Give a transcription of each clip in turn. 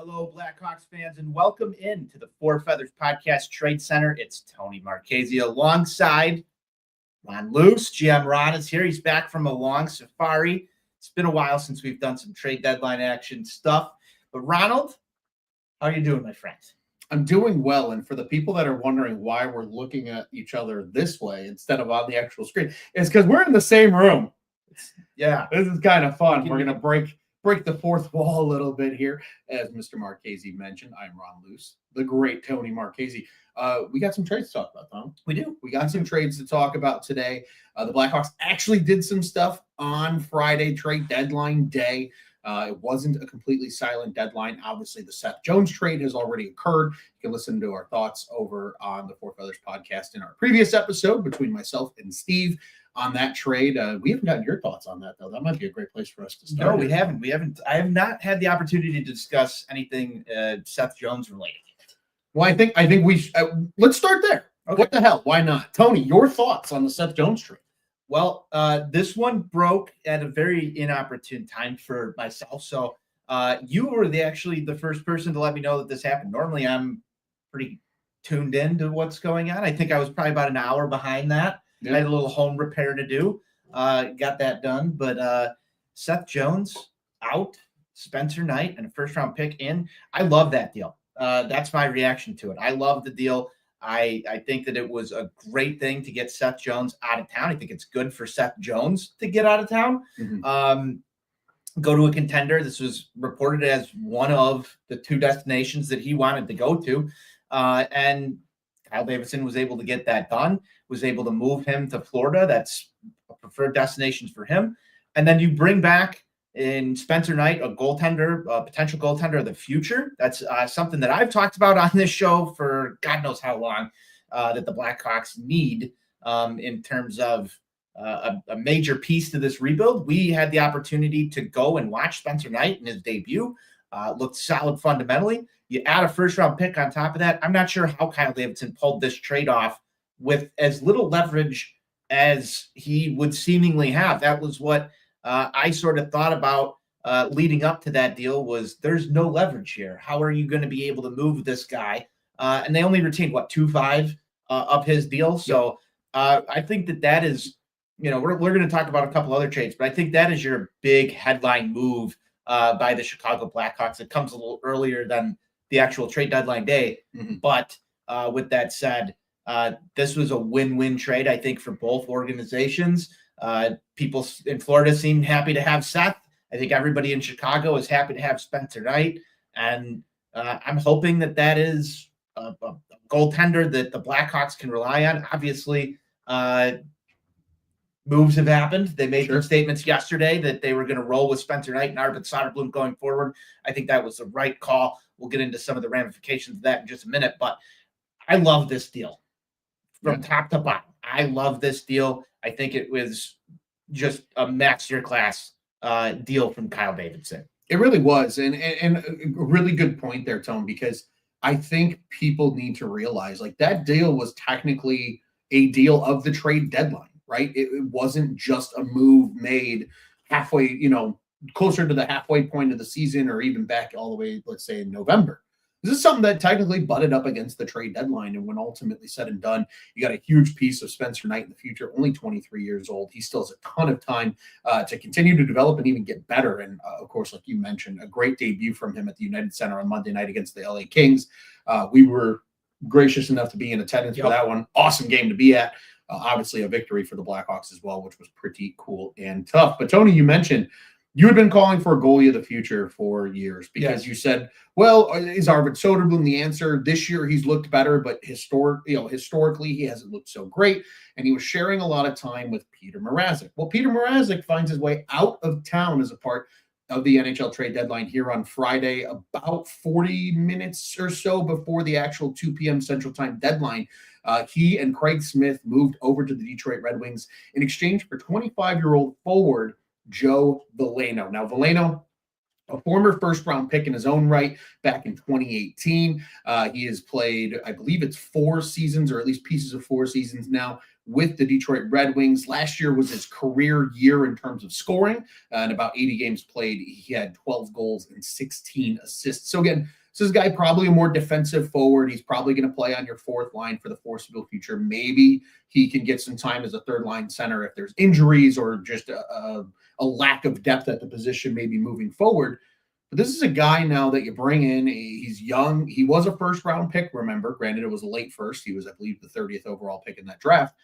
Hello, Blackhawks fans, and welcome in to the Four Feathers Podcast Trade Center. It's Tony Marchese alongside Ron Luce. GM Ron is here. He's back from a long safari. It's been a while since we've done some trade deadline action stuff. But Ronald, how are you doing, my friend? I'm doing well, and for the people that are wondering why we're looking at each other this way instead of on the actual screen, it's because we're in the same room. Yeah, this is kind of fun. We're gonna break the fourth wall a little bit here, as Mr. Marchese mentioned. I'm Ron Luce, the great Tony Marchese. We got some trades to talk about, Tom. we do. We got some trades to talk about today. The Blackhawks actually did some stuff on Friday, trade deadline day. It wasn't a completely silent deadline. Obviously, the Seth Jones trade has already occurred. You can listen to our thoughts over on the Four Feathers podcast in our previous episode between myself and Steve on that trade. We haven't gotten your thoughts on that, though. That might be a great place for us to start. No, we haven't. I have not had the opportunity to discuss anything Seth Jones related. Well, I think we let's start there. Okay. What the hell? Why not? Tony, your thoughts on the Seth Jones trade? Well, this one broke at a very inopportune time for myself. So you were actually the first person to let me know that this happened. Normally, I'm pretty tuned in to what's going on. I think I was probably about an hour behind that. Yeah. I had a little home repair to do. Got that done. But Seth Jones out, Spencer Knight, and a first-round pick in. I love that deal. That's my reaction to it. I love the deal. I think that it was a great thing to get Seth Jones out of town. I think it's good for Seth Jones to get out of town. Mm-hmm. Go to a contender. This was reported as one of the two destinations that he wanted to go to. And Kyle Davidson was able to get that done, was able to move him to Florida. That's a preferred destination for him. And then you bring back in Spencer Knight, a goaltender, a potential goaltender of the future. That's something that I've talked about on this show for God knows how long, that the Blackhawks need in terms of a major piece to this rebuild. We had the opportunity to go and watch Spencer Knight in his debut. Looked solid fundamentally. You add a first-round pick on top of that. I'm not sure how Kyle Davidson pulled this trade off with as little leverage as he would seemingly have. That was what I sort of thought about leading up to that deal was there's no leverage here. How are you going to be able to move this guy? And they only retained, 2.5 of his deal. So I think that is, we're going to talk about a couple other trades, but I think that is your big headline move by the Chicago Blackhawks. It comes a little earlier than the actual trade deadline day. Mm-hmm. But with that said, this was a win-win trade, I think, for both organizations. People in Florida seem happy to have Seth. I think everybody in Chicago is happy to have Spencer Knight. And I'm hoping that is a goaltender that the Blackhawks can rely on. Obviously, moves have happened. They made some statements yesterday that they were going to roll with Spencer Knight and Arvid Soderblom going forward. I think that was the right call. We'll get into some of the ramifications of that in just a minute. But I love this deal from top to bottom. I love this deal. I think it was just a masterclass deal from Kyle Davidson. It really was. And a really good point there, Tone, because I think people need to realize that deal was technically a deal of the trade deadline, right? It wasn't just a move made halfway, closer to the halfway point of the season or even back all the way, let's say in November. This is something that technically butted up against the trade deadline. And when ultimately said and done, you got a huge piece of Spencer Knight in the future, only 23 years old. He still has a ton of time to continue to develop and even get better. And of course, like you mentioned, a great debut from him at the United Center on Monday night against the LA Kings. We were gracious enough to be in attendance for that one. Awesome game to be at. Obviously a victory for the Blackhawks as well, which was pretty cool and tough. But Tony, you mentioned you had been calling for a goalie of the future for years because you said, well, is Arvid Soderblom the answer? This year he's looked better, but historically he hasn't looked so great. And he was sharing a lot of time with Peter Mrazek. Well, Peter Mrazek finds his way out of town as a part of the NHL trade deadline here on Friday, about 40 minutes or so before the actual 2 p.m. Central Time deadline. He and Craig Smith moved over to the Detroit Red Wings in exchange for 25-year-old forward Joe Veleno. Now, Veleno, a former first-round pick in his own right back in 2018. He has played, I believe it's 4 seasons, or at least pieces of 4 seasons now with the Detroit Red Wings. Last year was his career year in terms of scoring. In about 80 games played, he had 12 goals and 16 assists. So again, this guy probably a more defensive forward. He's probably going to play on your fourth line for the foreseeable future. Maybe he can get some time as a third line center if there's injuries or just a lack of depth at the position, maybe moving forward. But this is a guy now that you bring in. He's young. He was a first round pick, remember. Granted, it was a late first. He was, I believe, the 30th overall pick in that draft.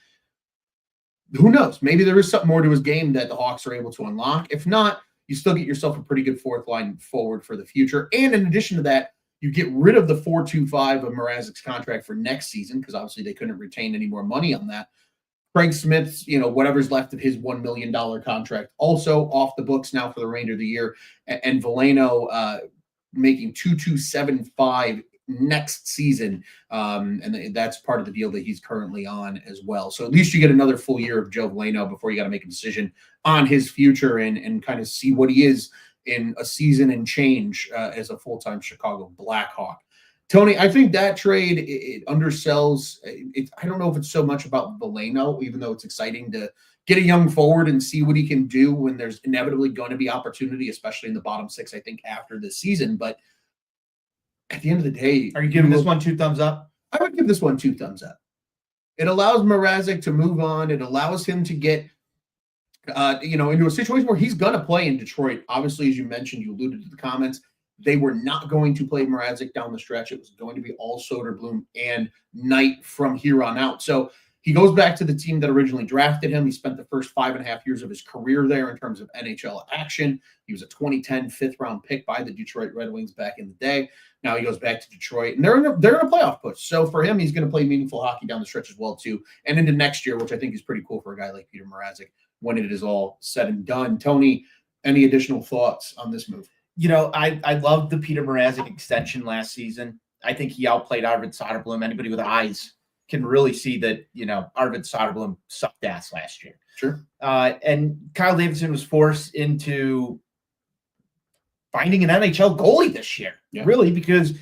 Who knows? Maybe there is something more to his game that the Hawks are able to unlock. If not, you still get yourself a pretty good fourth line forward for the future. And in addition to that, you get rid of the 4.25 of Mrazek's contract for next season because obviously they couldn't retain any more money on that. Craig Smith's, whatever's left of his $1 million contract, also off the books now for the remainder of the year. And Veleno making 2.275 next season. And that's part of the deal that he's currently on as well. So at least you get another full year of Joe Veleno before you got to make a decision on his future and kind of see what he is in a season and change as a full-time Chicago Blackhawk. Tony, I think that trade, it undersells. I don't know if it's so much about Veleno, even though it's exciting to get a young forward and see what he can do when there's inevitably going to be opportunity, especially in the bottom six, I think, after this season. But at the end of the day, are you giving this one 2 thumbs up? I would give this one 2 thumbs up. It allows Mrazek to move on. It allows him to get into a situation where he's going to play in Detroit. Obviously, as you mentioned, you alluded to the comments, they were not going to play Mrazek down the stretch. It was going to be all Soderblom and Knight from here on out. So he goes back to the team that originally drafted him. He spent the first 5.5 years of his career there in terms of NHL action. He was a 2010 fifth-round pick by the Detroit Red Wings back in the day. Now he goes back to Detroit, and they're in a playoff push. So for him, he's going to play meaningful hockey down the stretch as well, too, and into next year, which I think is pretty cool for a guy like Peter Mrazek when it is all said and done. Tony, any additional thoughts on this move? I loved the Peter Mrazek extension last season. I think he outplayed Arvid Soderblom. Anybody with eyes can really see that, Arvid Soderblom sucked ass last year. Sure. And Kyle Davidson was forced into finding an NHL goalie this year, really, because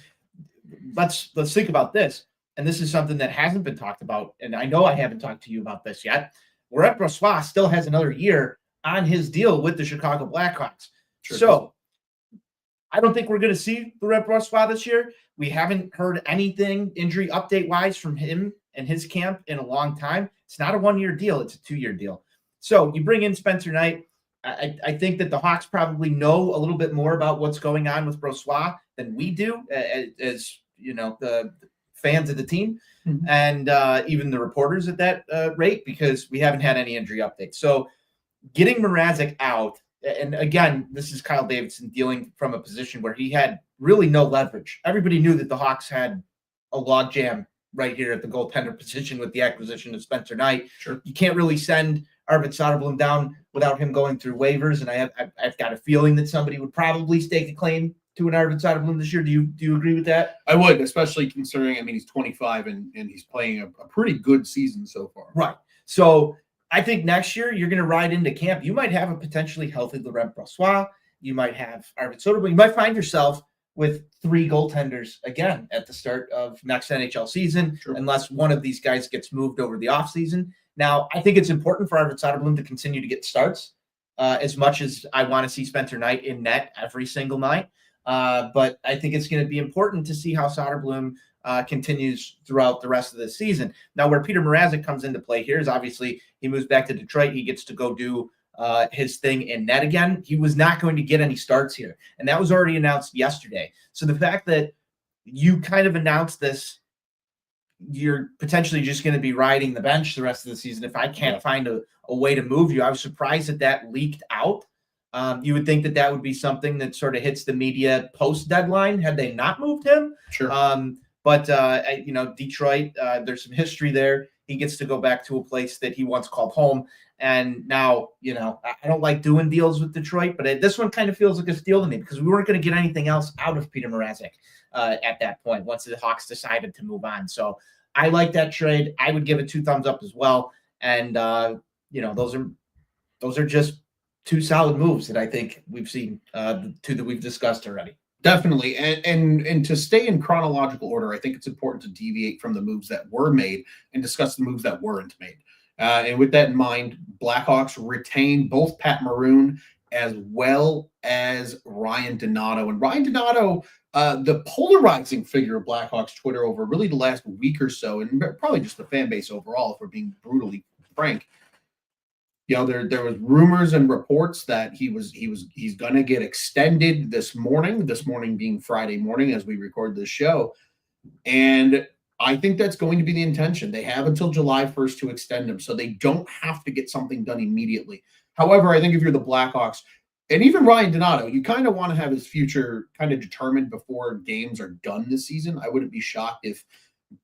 let's think about this. And this is something that hasn't been talked about. And I know I haven't talked to you about this yet. Laurent Brossoit still has another year on his deal with the Chicago Blackhawks. Sure. So I don't think we're going to see Laurent Brossoit this year. We haven't heard anything injury update-wise from him and his camp in a long time. It's not a 1-year deal. It's a 2-year deal. So you bring in Spencer Knight. I think that the Hawks probably know a little bit more about what's going on with Brossoit than we do as the fans of the team and even the reporters at that rate, because we haven't had any injury updates. So getting Mrazek out, and again, this is Kyle Davidson dealing from a position where he had really no leverage. Everybody knew that the Hawks had a logjam right here at the goaltender position with the acquisition of Spencer Knight. Sure. You can't really send Arvid Soderblom down without him going through waivers, and I've got a feeling that somebody would probably stake a claim to an Arvid Soderblom this year. Do you agree with that? I would, especially considering, he's 25 and he's playing a pretty good season so far. Right. So I think next year you're going to ride into camp. You might have a potentially healthy Laurent Brossoit. You might have Arvid Soderblom. You might find yourself with 3 goaltenders again at the start of next NHL season, unless one of these guys gets moved over the offseason. Now, I think it's important for Arvid Soderblom to continue to get starts as much as I want to see Spencer Knight in net every single night. But I think it's going to be important to see how Soderblom continues throughout the rest of the season. Now, where Peter Mrazek comes into play here is obviously he moves back to Detroit. He gets to go do his thing in net again. He was not going to get any starts here, and that was already announced yesterday. So the fact that you kind of announced this, you're potentially just going to be riding the bench the rest of the season. If I can't find a way to move you, I was surprised that leaked out. You would think that would be something that sort of hits the media post deadline had they not moved him. Sure. But Detroit, there's some history there. He gets to go back to a place that he once called home. And now, I don't like doing deals with Detroit, but this one kind of feels like a steal to me because we weren't going to get anything else out of Peter Mrazek at that point once the Hawks decided to move on. So I like that trade. I would give it 2 thumbs up as well. And, those are just 2 solid moves that I think we've seen, the 2 that we've discussed already. Definitely. And to stay in chronological order, I think it's important to deviate from the moves that were made and discuss the moves that weren't made. And with that in mind, Blackhawks retain both Pat Maroon as well as Ryan Donato. And Ryan Donato, the polarizing figure of Blackhawks Twitter over really the last week or so, and probably just the fan base overall, if we're being brutally frank. There was rumors and reports that he's going to get extended this morning being Friday morning as we record this show. And I think that's going to be the intention. They have until July 1st to extend him, so they don't have to get something done immediately. However, I think if you're the Blackhawks, and even Ryan Donato, you kind of want to have his future kind of determined before games are done this season. I wouldn't be shocked if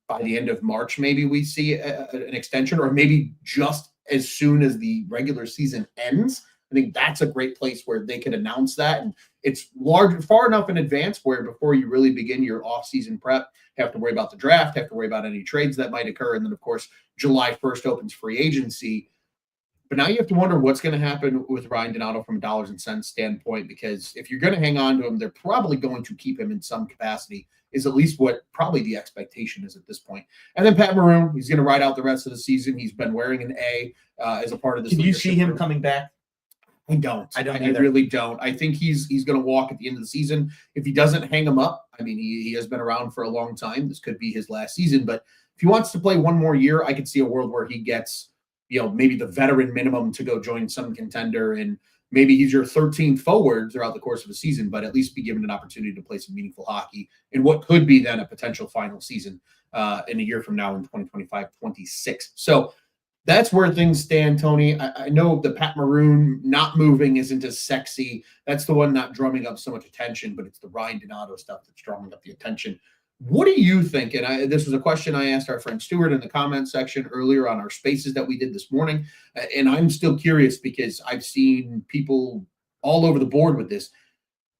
by the end of March, maybe we see an extension, or maybe just as soon as the regular season ends. I think that's a great place where they can announce that. And it's far enough in advance where before you really begin your off-season prep, have to worry about the draft, have to worry about any trades that might occur. And then, of course, July 1st opens free agency. But now you have to wonder what's going to happen with Ryan Donato from a dollars and cents standpoint, because if you're going to hang on to him, they're probably going to keep him in some capacity, is at least what probably the expectation is at this point. And then Pat Maroon, he's going to ride out the rest of the season. He's been wearing an A as a part of this. Can you see him coming back? I don't. I really don't. I think he's going to walk at the end of the season. If he doesn't hang him up, I mean, he has been around for a long time. This could be his last season. But if he wants to play one more year, I could see a world where he gets, maybe the veteran minimum to go join some contender, and maybe he's your 13th forward throughout the course of a season, but at least be given an opportunity to play some meaningful hockey in what could be then a potential final season in a year from now in 2025-26. So that's where things stand, Tony. I know the Pat Maroon not moving isn't as sexy. That's the one not drumming up so much attention, but it's the Ryan Donato stuff that's drumming up the attention. What do you think? And this was a question I asked our friend Stuart in the comment section earlier on our spaces that we did this morning. And I'm still curious because I've seen people all over the board with this.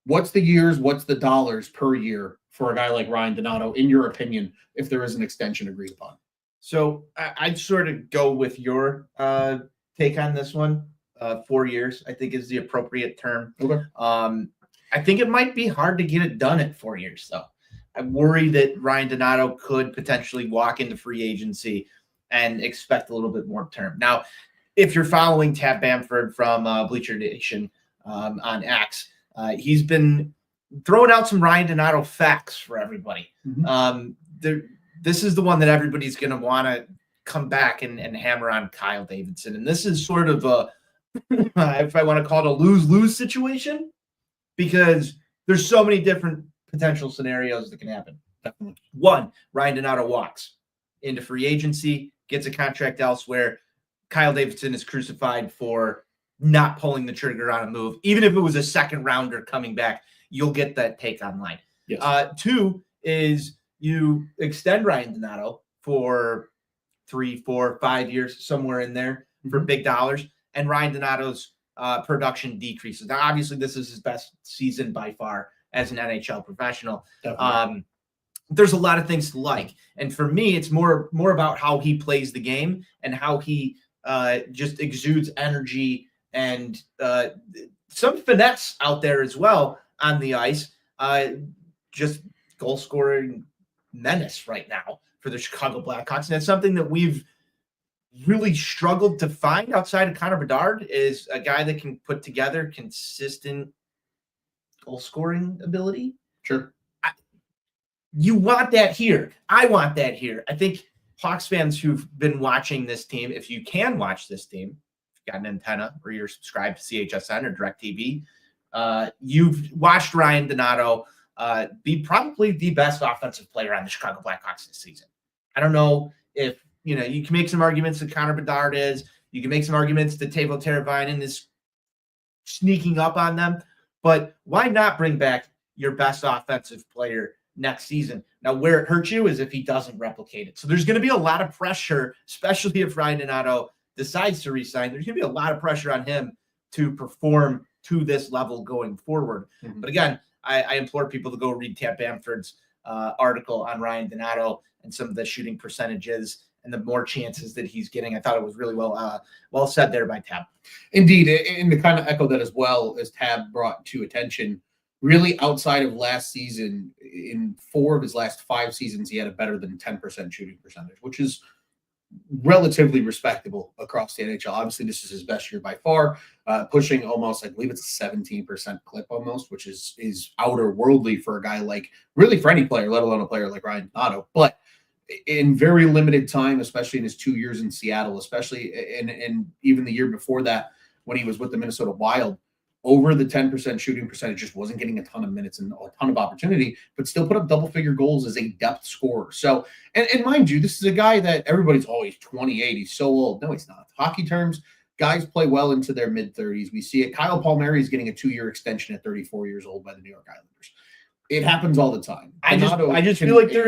What's the years, what's the dollars per year for a guy like Ryan Donato, in your opinion, if there is an extension agreed upon? So I'd sort of go with your take on this one. 4 years, I think, is the appropriate term. Okay. I think it might be hard to get it done at 4 years, though. I worry that Ryan Donato could potentially walk into free agency and expect a little bit more term. Now, if you're following Tab Bamford from Bleacher Nation on X, he's been throwing out some Ryan Donato facts for everybody. Mm-hmm. This is the one that everybody's going to want to come back and hammer on Kyle Davidson. And this is sort of a, if I want to call it a lose-lose situation, because there's so many different potential scenarios that can happen. Definitely. One, Ryan Donato walks into free agency, gets a contract elsewhere. Kyle Davidson is crucified for not pulling the trigger on a move. Even if it was a second rounder coming back, you'll get that take online. Yes. Two is you extend Ryan Donato for 3, 4, 5 years, somewhere in there, for big dollars, and Ryan Donato's production decreases. Now, obviously, this is his best season by far as an NHL professional. There's a lot of things to like. And for me, it's more about how he plays the game and how he just exudes energy and some finesse out there as well on the ice. Just goal scoring menace right now for the Chicago Blackhawks. And that's something that we've really struggled to find outside of Connor Bedard, is a guy that can put together consistent goal scoring ability. Sure. You want that here. I want that here. I think Hawks fans who've been watching this team, if you can watch this team, if you've got an antenna or you're subscribed to CHSN or DirecTV, you've watched Ryan Donato be probably the best offensive player on the Chicago Blackhawks this season. I don't know if, you can make some arguments that Connor Bedard is. You can make some arguments that Teuvo Teravainen is sneaking up on them. But why not bring back your best offensive player next season? Now, where it hurts you is if he doesn't replicate it. So there's going to be a lot of pressure, especially if Ryan Donato decides to resign. There's going to be a lot of pressure on him to perform to this level going forward. Mm-hmm. But again, I implore people to go read Tab Bamford's article on Ryan Donato and some of the shooting percentages and the more chances that he's getting. I thought it was really well said there by Tab. Indeed, and to kind of echo that as well, as Tab brought to attention, really outside of last season, in 4 of his last 5 seasons, he had a better than 10% shooting percentage, which is relatively respectable across the NHL. Obviously, this is his best year by far, pushing almost, I believe it's a 17% clip almost, which is outer worldly for a guy like, really for any player, let alone a player like Ryan Donato. But in very limited time, especially in his 2 years in Seattle, especially and even the year before that when he was with the Minnesota Wild, over the 10% shooting percentage, just wasn't getting a ton of minutes and a ton of opportunity, but still put up double-figure goals as a depth scorer. So, and mind you, this is a guy that everybody's always 28. He's so old. No, he's not. Hockey terms, guys play well into their mid-30s. We see it. Kyle Palmieri is getting a 2-year extension at 34 years old by the New York Islanders. It happens all the time. I just feel like there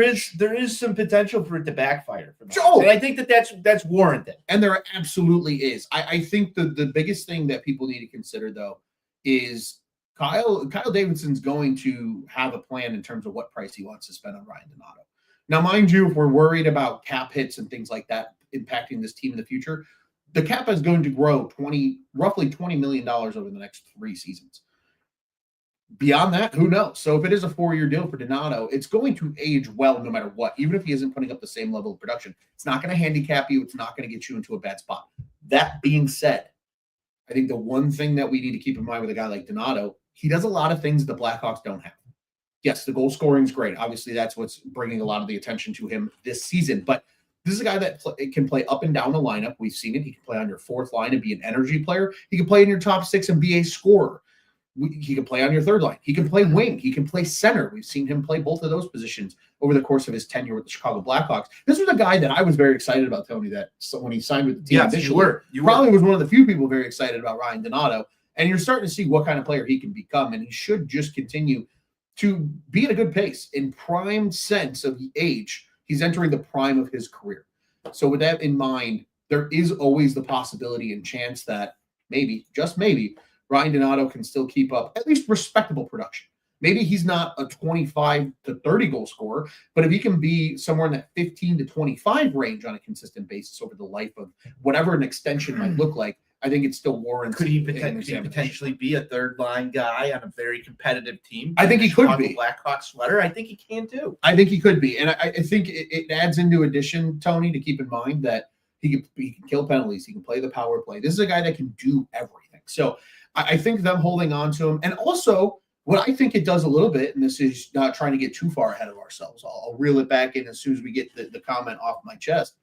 is some potential for it to backfire. Sure. And I think that's warranted. And there absolutely is. I think the biggest thing that people need to consider, though, is Kyle Davidson's going to have a plan in terms of what price he wants to spend on Ryan Donato. Now, mind you, if we're worried about cap hits and things like that impacting this team in the future, the cap is going to grow roughly $20 million over the next 3 seasons. Beyond that, who knows? So if it is a 4-year deal for Donato, it's going to age well no matter what. Even if he isn't putting up the same level of production, it's not going to handicap you. It's not going to get you into a bad spot. That being said, I think the one thing that we need to keep in mind with a guy like Donato, he does a lot of things the Blackhawks don't have. Yes, the goal scoring is great. Obviously, that's what's bringing a lot of the attention to him this season. But this is a guy that can play up and down the lineup. We've seen it. He can play on your 4th line and be an energy player. He can play in your top 6 and be a scorer. He can play on your 3rd line. He can play wing. He can play center. We've seen him play both of those positions over the course of his tenure with the Chicago Blackhawks. This was a guy that I was very excited about, Tony, that when he signed with the team initially, you probably was one of the few people very excited about Ryan Donato. And you're starting to see what kind of player he can become. And he should just continue to be at a good pace. In prime sense of the age, he's entering the prime of his career. So with that in mind, there is always the possibility and chance that maybe, just maybe, Ryan Donato can still keep up at least respectable production. Maybe he's not a 25 to 30 goal scorer, but if he can be somewhere in that 15 to 25 range on a consistent basis over the life of whatever an extension might look like, I think it still warrants. Could he potentially be a 3rd line guy on a very competitive team? I think he could be. Blackhawks sweater. I think he can too. I think he could be. And I think it adds into addition, Tony, to keep in mind that he can kill penalties. He can play the power play. This is a guy that can do everything. So I think them holding on to him. And also, what I think it does a little bit, and this is not trying to get too far ahead of ourselves, I'll reel it back in as soon as we get the comment off my chest.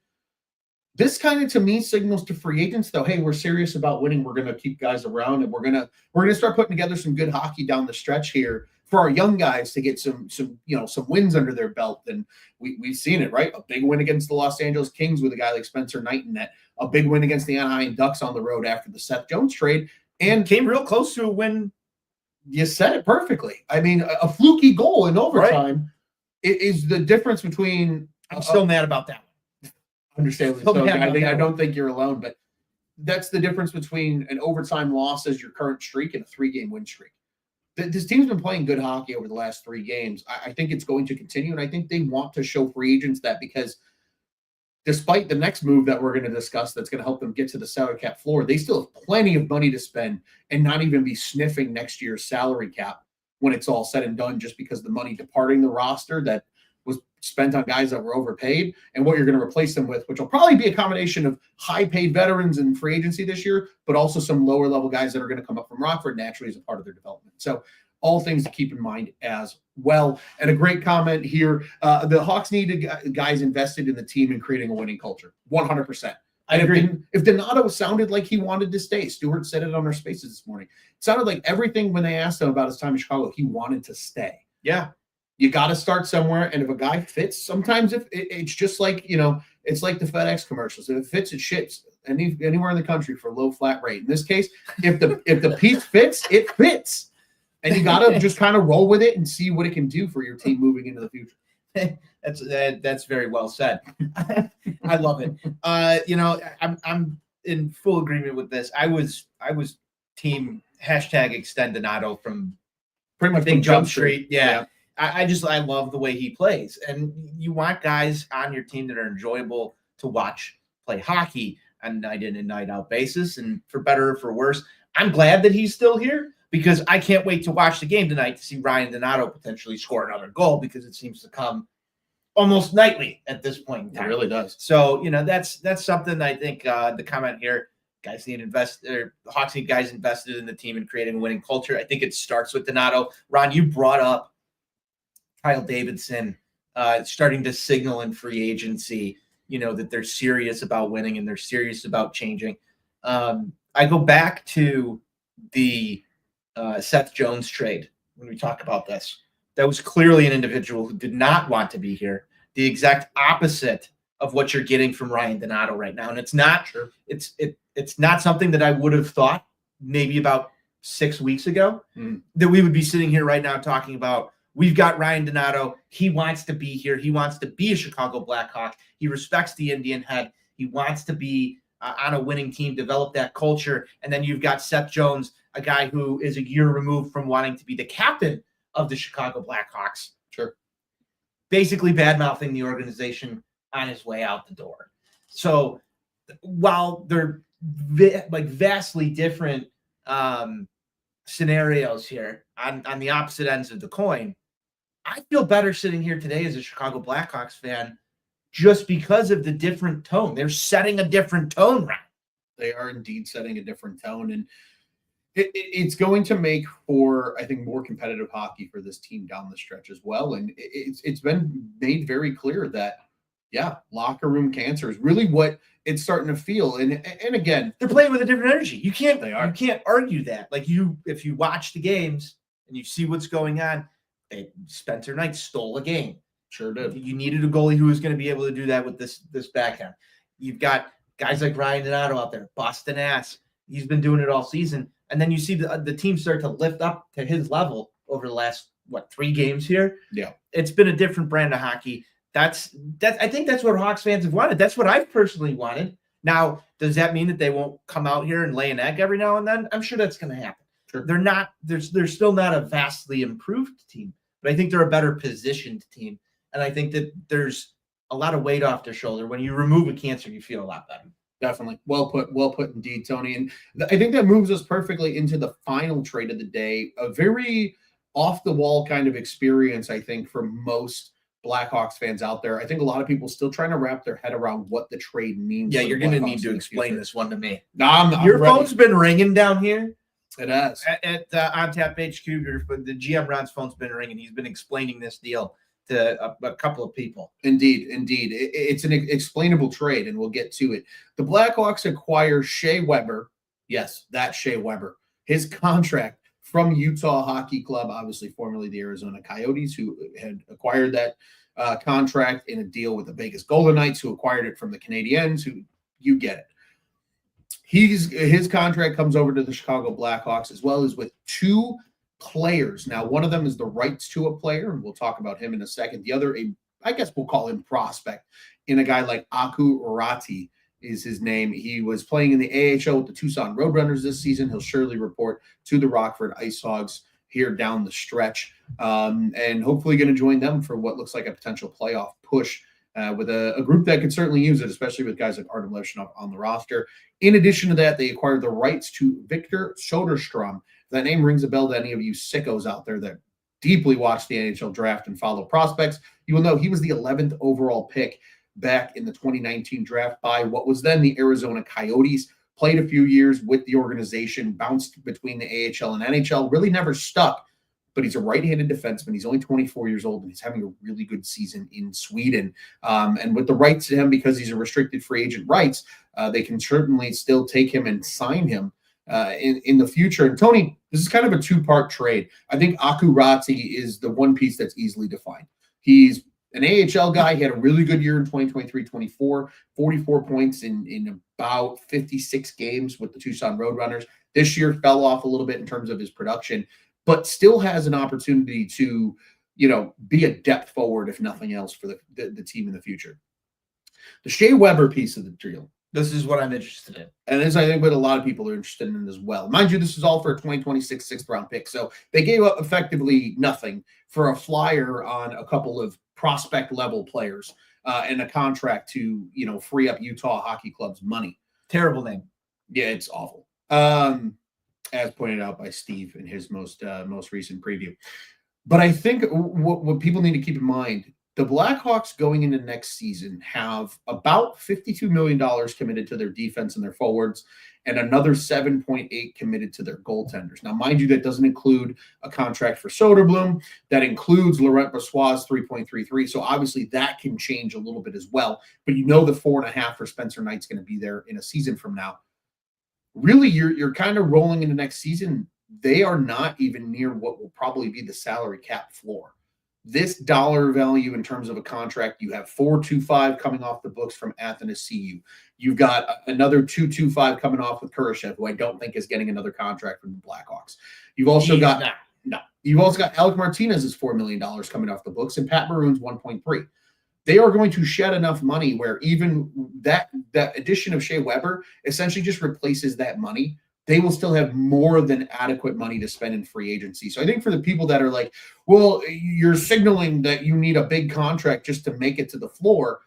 This kind of, to me, signals to free agents, though, hey, we're serious about winning. We're going to keep guys around, and we're gonna start putting together some good hockey down the stretch here for our young guys to get some wins under their belt. And we've seen it, right? A big win against the Los Angeles Kings with a guy like Spencer Knight in net. A big win against the Anaheim Ducks on the road after the Seth Jones trade. And came real close to a win. You said it perfectly. I mean, a fluky goal in overtime is the difference between. I'm still mad about that one. Understandably so. I don't think you're alone, but that's the difference between an overtime loss as your current streak and a 3-game win streak. This team's been playing good hockey over the last 3 games. I think it's going to continue, and I think they want to show free agents that, because despite the next move that we're going to discuss that's going to help them get to the salary cap floor, they still have plenty of money to spend and not even be sniffing next year's salary cap when it's all said and done, just because the money departing the roster that was spent on guys that were overpaid and what you're going to replace them with, which will probably be a combination of high-paid veterans in free agency this year, but also some lower-level guys that are going to come up from Rockford naturally as a part of their development. So all things to keep in mind as well. And a great comment here. The Hawks need guys invested in the team and creating a winning culture. 100%. I agree. If Donato sounded like he wanted to stay, Stewart said it on our spaces this morning. It sounded like everything when they asked him about his time in Chicago, he wanted to stay. Yeah. You got to start somewhere. And if a guy fits, sometimes it's just like, it's like the FedEx commercials. If it fits, it ships anywhere in the country for a low flat rate. In this case, if the piece fits, it fits. And you got to just kind of roll with it and see what it can do for your team moving into the future. That's very well said. I love it. I'm in full agreement with this. I was team #extend Donato from pretty much Big Jump Street. Yeah. I love the way he plays. And you want guys on your team that are enjoyable to watch play hockey on a night in and night out basis. And for better or for worse, I'm glad that he's still here, because I can't wait to watch the game tonight to see Ryan Donato potentially score another goal, because it seems to come almost nightly at this point in It time. really does. So, that's something I think the comment here, guys need to invest, or the Hawks need guys invested in the team and creating a winning culture. I think it starts with Donato. Ron, you brought up Kyle Davidson starting to signal in free agency, that they're serious about winning and they're serious about changing. I go back to the Seth Jones trade when we talk about this. That was clearly an individual who did not want to be here. The exact opposite of what you're getting from Ryan Donato right now. And it's not sure. It's not something that I would have thought maybe about 6 weeks ago that we would be sitting here right now talking about. We've got Ryan Donato. He wants to be here. He wants to be a Chicago Blackhawk. He respects the Indian head. He wants to be on a winning team, develop that culture. And then you've got Seth Jones, a guy who is a year removed from wanting to be the captain of the Chicago Blackhawks. Sure. Basically bad-mouthing the organization on his way out the door. So while they're vastly different scenarios here on the opposite ends of the coin, I feel better sitting here today as a Chicago Blackhawks fan just because of the different tone. They're setting a different tone, right? They are indeed setting a different tone, and it's going to make for, I think, more competitive hockey for this team down the stretch as well. And it's been made very clear that, locker room cancer is really what it's starting to feel. And again, they're playing with a different energy. You can't argue that. If you watch the games and you see what's going on, Spencer Knight stole a game. Sure did. You needed a goalie who was going to be able to do that with this backhand. You've got guys like Ryan Donato out there, busting ass. He's been doing it all season. And then you see the team start to lift up to his level over the last, 3 games here? Yeah. It's been a different brand of hockey. I think that's what Hawks fans have wanted. That's what I've personally wanted. Now, does that mean that they won't come out here and lay an egg every now and then? I'm sure that's going to happen. Sure. They're still not a vastly improved team, but I think they're a better positioned team. And I think that there's a lot of weight off their shoulder. When you remove a cancer, you feel a lot better. Definitely. Well put indeed, Tony. And I think that moves us perfectly into the final trade of the day. A very off-the-wall kind of experience, I think, for most Blackhawks fans out there. I think a lot of people still trying to wrap their head around what the trade means. Yeah, you're going to need to explain this one to me. Your phone's been ringing down here. It has. At OnTap HQ, but the GM Ron's phone's been ringing. He's been explaining this deal to a couple of people. Indeed. It's an explainable trade, and we'll get to it. The Blackhawks acquire Shea Weber. Yes, that's Shea Weber. His contract from Utah Hockey Club, obviously formerly the Arizona Coyotes, who had acquired that contract in a deal with the Vegas Golden Knights, who acquired it from the Canadiens, who you get it. His contract comes over to the Chicago Blackhawks, as well as with 2 players. Now, one of them is the rights to a player, and we'll talk about him in a second. The other, I guess we'll call him prospect, in a guy like Aku Urati is his name. He was playing in the AHL with the Tucson Roadrunners this season. He'll surely report to the Rockford Ice Hogs here down the stretch, and hopefully going to join them for what looks like a potential playoff push with a group that could certainly use it, especially with guys like Artem Levshunov on the roster. In addition to that, they acquired the rights to Victor Soderstrom. If that name rings a bell to any of you sickos out there that deeply watch the NHL draft and follow prospects, you will know he was the 11th overall pick back in the 2019 draft by what was then the Arizona Coyotes. Played a few years with the organization, bounced between the AHL and NHL, really never stuck, but he's a right-handed defenseman. He's only 24 years old, and he's having a really good season in Sweden. And with the rights to him, because he's a restricted free agent rights, they can certainly still take him and sign him in the future. And Tony, this is kind of a 2-part trade. I think Aku Urati is the one piece that's easily defined. He's an AHL guy. He had a really good year in 2023-24, 44 points in about 56 games with the Tucson Roadrunners. This year fell off a little bit in terms of his production, but still has an opportunity to, be a depth forward, if nothing else, for the team in the future. The Shea Weber piece of the deal. This is what I'm interested in. And this, I think, what a lot of people are interested in as well. Mind you, this is all for a 2026 6th-round pick. So they gave up effectively nothing for a flyer on a couple of prospect-level players and a contract to, free up Utah Hockey Club's money. Terrible name. Yeah, it's awful. As pointed out by Steve in his most recent preview. But I think what people need to keep in mind, The Blackhawks going into next season have about $52 million committed to their defense and their forwards, and another 7.8 committed to their goaltenders. Now, mind you, that doesn't include a contract for Soderblom. That includes Laurent Brossois' 3.33. So obviously that can change a little bit as well. But you know the 4.5 for Spencer Knight's going to be there in a season from now. Really, you're kind of rolling into next season. They are not even near what will probably be the salary cap floor. This dollar value in terms of a contract, you have 4.25 coming off the books from Athens CU. You've got another 2.25 coming off with Kurashev, who I don't think is getting another contract from the Blackhawks. You've also You've also got Alec Martinez's $4 million coming off the books, and Pat Maroon's 1.3. They are going to shed enough money where even that addition of Shea Weber essentially just replaces that money. They will still have more than adequate money to spend in free agency. So I think for the people that are like, well, you're signaling that you need a big contract just to make it to the floor,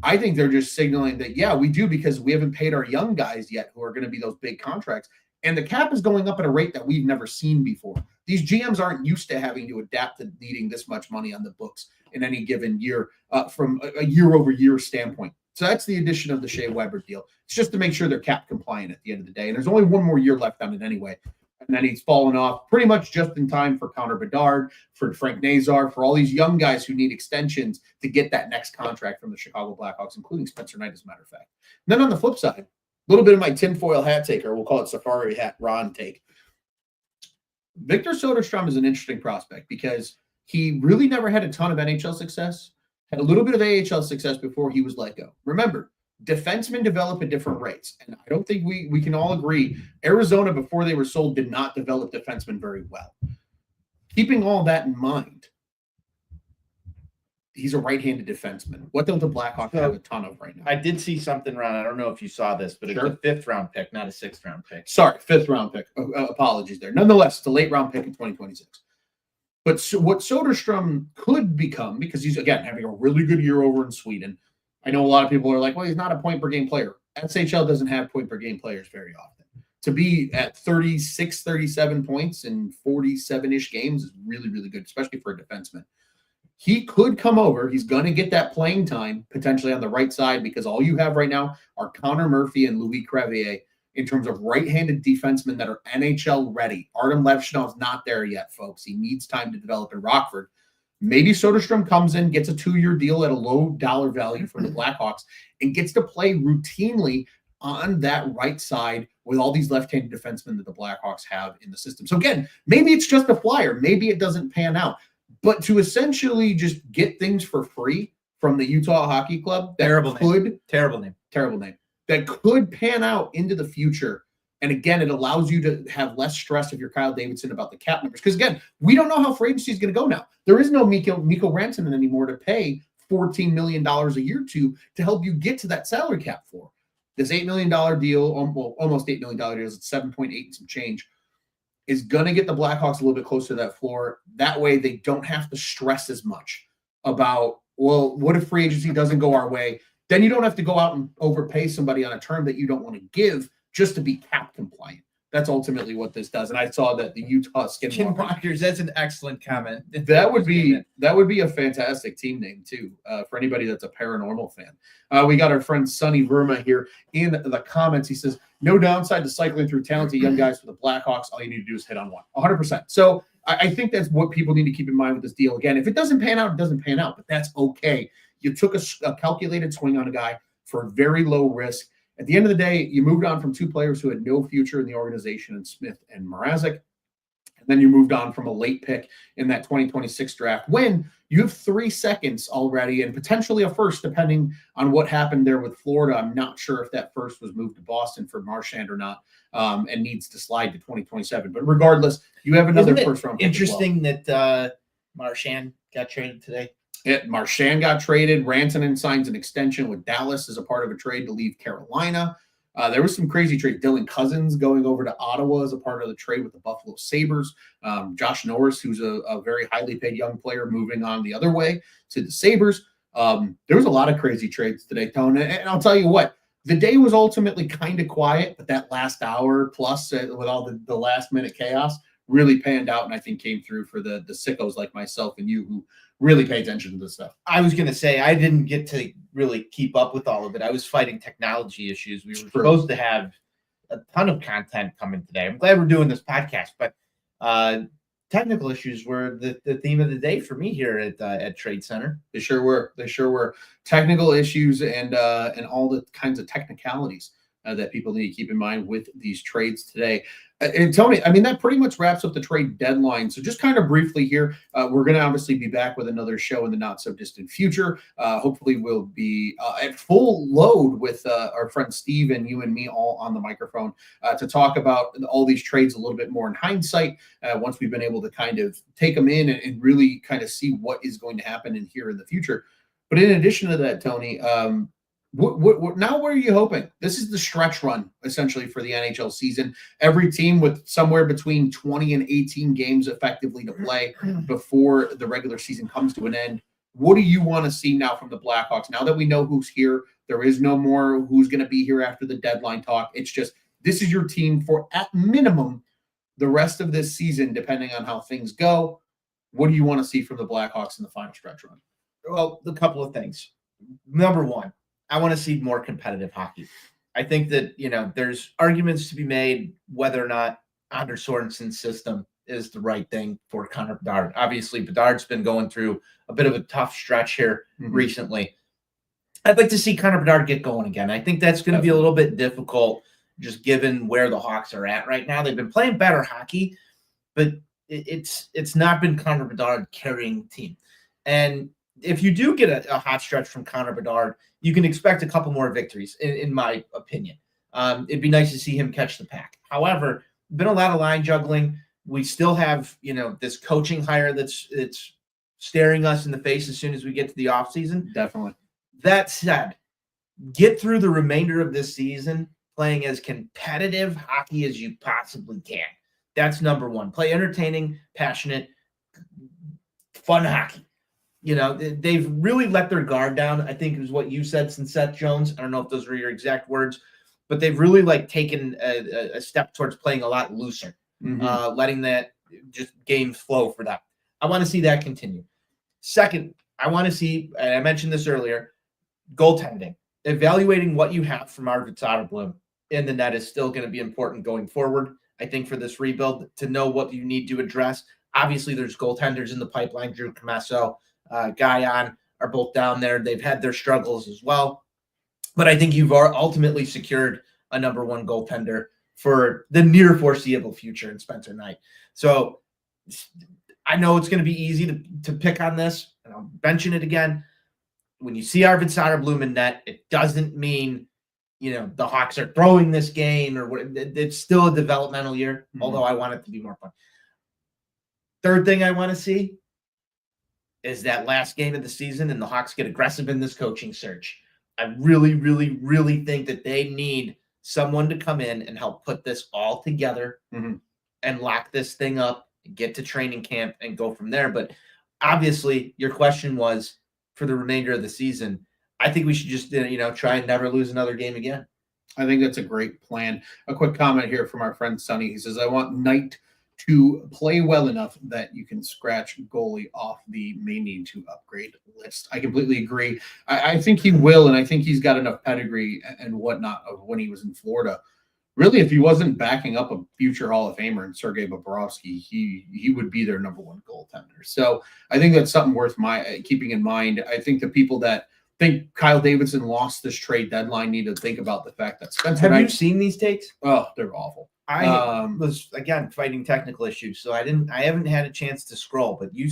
I think they're just signaling that, yeah, we do, because we haven't paid our young guys yet who are going to be those big contracts. And the cap is going up at a rate that we've never seen before. These GMs aren't used to having to adapt to needing this much money on the books in any given year from a year-over-year standpoint. So that's the addition of the Shea Weber deal. It's just to make sure they're cap compliant at the end of the day. And there's only one more year left on it anyway. And then he's fallen off pretty much just in time for Connor Bedard, for Frank Nazar, for all these young guys who need extensions to get that next contract from the Chicago Blackhawks, including Spencer Knight, as a matter of fact. And then on the flip side, a little bit of my tinfoil hat take, or we'll call it Safari hat Ron take. Victor Soderstrom is an interesting prospect because he really never had a ton of NHL success. Had a little bit of AHL success before he was let go. Remember, defensemen develop at different rates. And I don't think we can all agree Arizona, before they were sold, did not develop defensemen very well. Keeping all that in mind, he's a right-handed defenseman. What don't the Blackhawks have a ton of right now? I did see something, Ron. I don't know if you saw this, but it's a 5th-round pick, not a 6th-round pick. Sorry, 5th-round pick. Apologies there. Nonetheless, it's a late-round pick in 2026. But what Soderstrom could become, because he's, again, having a really good year over in Sweden. I know a lot of people are like, well, he's not a point-per-game player. SHL doesn't have point-per-game players very often. To be at 36, 37 points in 47-ish games is really, really good, especially for a defenseman. He could come over. He's going to get that playing time potentially on the right side, because all you have right now are Connor Murphy and Louis Crevier in terms of right-handed defensemen that are NHL ready. Artem Levshinov's not there yet, folks. He needs time to develop in Rockford. Maybe Soderstrom comes in, gets a 2-year deal at a low dollar value for the Blackhawks, and gets to play routinely on that right side with all these left-handed defensemen that the Blackhawks have in the system. So again, maybe it's just a flyer. Maybe it doesn't pan out. But to essentially just get things for free from the Utah Hockey Club, terrible name, that could pan out into the future. And again, it allows you to have less stress if you're Kyle Davidson about the cap numbers. Because again, we don't know how free agency is going to go now. There is no Mikko Rantanen anymore to pay $14 million a year to help you get to that salary cap for. This $8 million deal, almost $8 million deal, it's 7.8 and some change, is going to get the Blackhawks a little bit closer to that floor. That way they don't have to stress as much about, well, what if free agency doesn't go our way? Then you don't have to go out and overpay somebody on a term that you don't want to give just to be cap compliant. That's ultimately what this does. And I saw that the Utah Skinwalkers, that's an excellent comment. That would be a fantastic team name too, for anybody that's a paranormal fan. We got our friend Sonny Verma here in the comments. He says, no downside to cycling through talented young guys for the Blackhawks. All you need to do is hit on one. 100%. So I think that's what people need to keep in mind with this deal. Again, if it doesn't pan out, it doesn't pan out, but that's okay. You took a calculated swing on a guy for very low risk. At the end of the day, you moved on from 2 players who had no future in the organization, in Smith and Mrazek. And then you moved on from a late pick in that 2026 draft when you have 3 seconds already and potentially a first, depending on what happened there with Florida. I'm not sure if that first was moved to Boston for Marchand or not, and needs to slide to 2027. But regardless, you have another first-round pick. Interesting that Marchand got traded today. Marchand got traded. Rantanen signs an extension with Dallas as a part of a trade to leave Carolina. There was some crazy trade. Dylan Cousins going over to Ottawa as a part of the trade with the Buffalo Sabres. Josh Norris, who's a very highly paid young player, moving on the other way to the Sabres. There was a lot of crazy trades today, Tone. And I'll tell you what, the day was ultimately kind of quiet, but that last hour plus with all the last minute chaos really panned out and I think came through for the sickos like myself and you who really pay attention to this stuff. I was going to say, I didn't get to really keep up with all of it. I was fighting technology issues. We were supposed to have a ton of content coming today. I'm glad we're doing this podcast, but technical issues were the theme of the day for me here at Trade Center. They sure were. They sure were. Technical issues and all the kinds of technicalities that people need to keep in mind with these trades today. And Tony, I mean, that pretty much wraps up the trade deadline. So just kind of briefly here, we're going to obviously be back with another show in the not so distant future. Hopefully we'll be at full load with our friend Steve and you and me all on the microphone to talk about all these trades a little bit more in hindsight once we've been able to kind of take them in and really kind of see what is going to happen in here in the future. But in addition to that, Tony, now where are you hoping? This is the stretch run essentially for the NHL season. Every team with somewhere between 20 and 18 games effectively to play before the regular season comes to an end. What do you want to see now from the Blackhawks? Now that we know who's here, there is no more who's going to be here after the deadline talk. It's just this is your team for at minimum the rest of this season, depending on how things go. What do you want to see from the Blackhawks in the final stretch run? Well, a couple of things. Number one, I want to see more competitive hockey. I think that, there's arguments to be made whether or not Anders Sorensen's system is the right thing for Connor Bedard. Obviously, Bedard's been going through a bit of a tough stretch here recently. I'd like to see Connor Bedard get going again. I think that's going to be a little bit difficult just given where the Hawks are at right now. They've been playing better hockey, but it's not been Connor Bedard carrying the team. And if you do get a hot stretch from Connor Bedard, you can expect a couple more victories, in my opinion. It'd be nice to see him catch the pack. However, been a lot of line juggling. We still have, this coaching hire that's staring us in the face as soon as we get to the offseason. Definitely. That said, get through the remainder of this season playing as competitive hockey as you possibly can. That's number one. Play entertaining, passionate, fun hockey. They've really let their guard down, I think is what you said since Seth Jones. I don't know if those were your exact words, but they've really taken a step towards playing a lot looser, letting that just games flow for them. I want to see that continue. Second, I want to see, and I mentioned this earlier, goaltending. Evaluating what you have from Arvid Soderblom in the net is still going to be important going forward. I think for this rebuild to know what you need to address. Obviously, there's goaltenders in the pipeline. Drew Commesso, Guyon are both down there. They've had their struggles as well. But I think you've ultimately secured a number one goaltender for the near foreseeable future in Spencer Knight. So I know it's going to be easy to pick on this, and I'll mention it again. When you see Arvid Soderblom in net, it doesn't mean, the Hawks are throwing this game or what. It's still a developmental year, although I want it to be more fun. Third thing I want to see is that last game of the season and the Hawks get aggressive in this coaching search. I really, really, really think that they need someone to come in and help put this all together and lock this thing up, get to training camp and go from there. But obviously your question was for the remainder of the season. I think we should just, try and never lose another game again. I think that's a great plan. A quick comment here from our friend Sonny. He says, I want Knight to play well enough that you can scratch goalie off the may need to upgrade list. I completely agree. I think he will, and I think he's got enough pedigree and whatnot of when he was in Florida. Really, if he wasn't backing up a future Hall of Famer in Sergei Bobrovsky, he would be their number one goaltender. So I think that's something worth keeping in mind. I think the people that think Kyle Davidson lost this trade deadline need to think about the fact that Spencer Have you seen these takes? Oh, they're awful. I was again fighting technical issues, so I haven't had a chance to scroll. But you've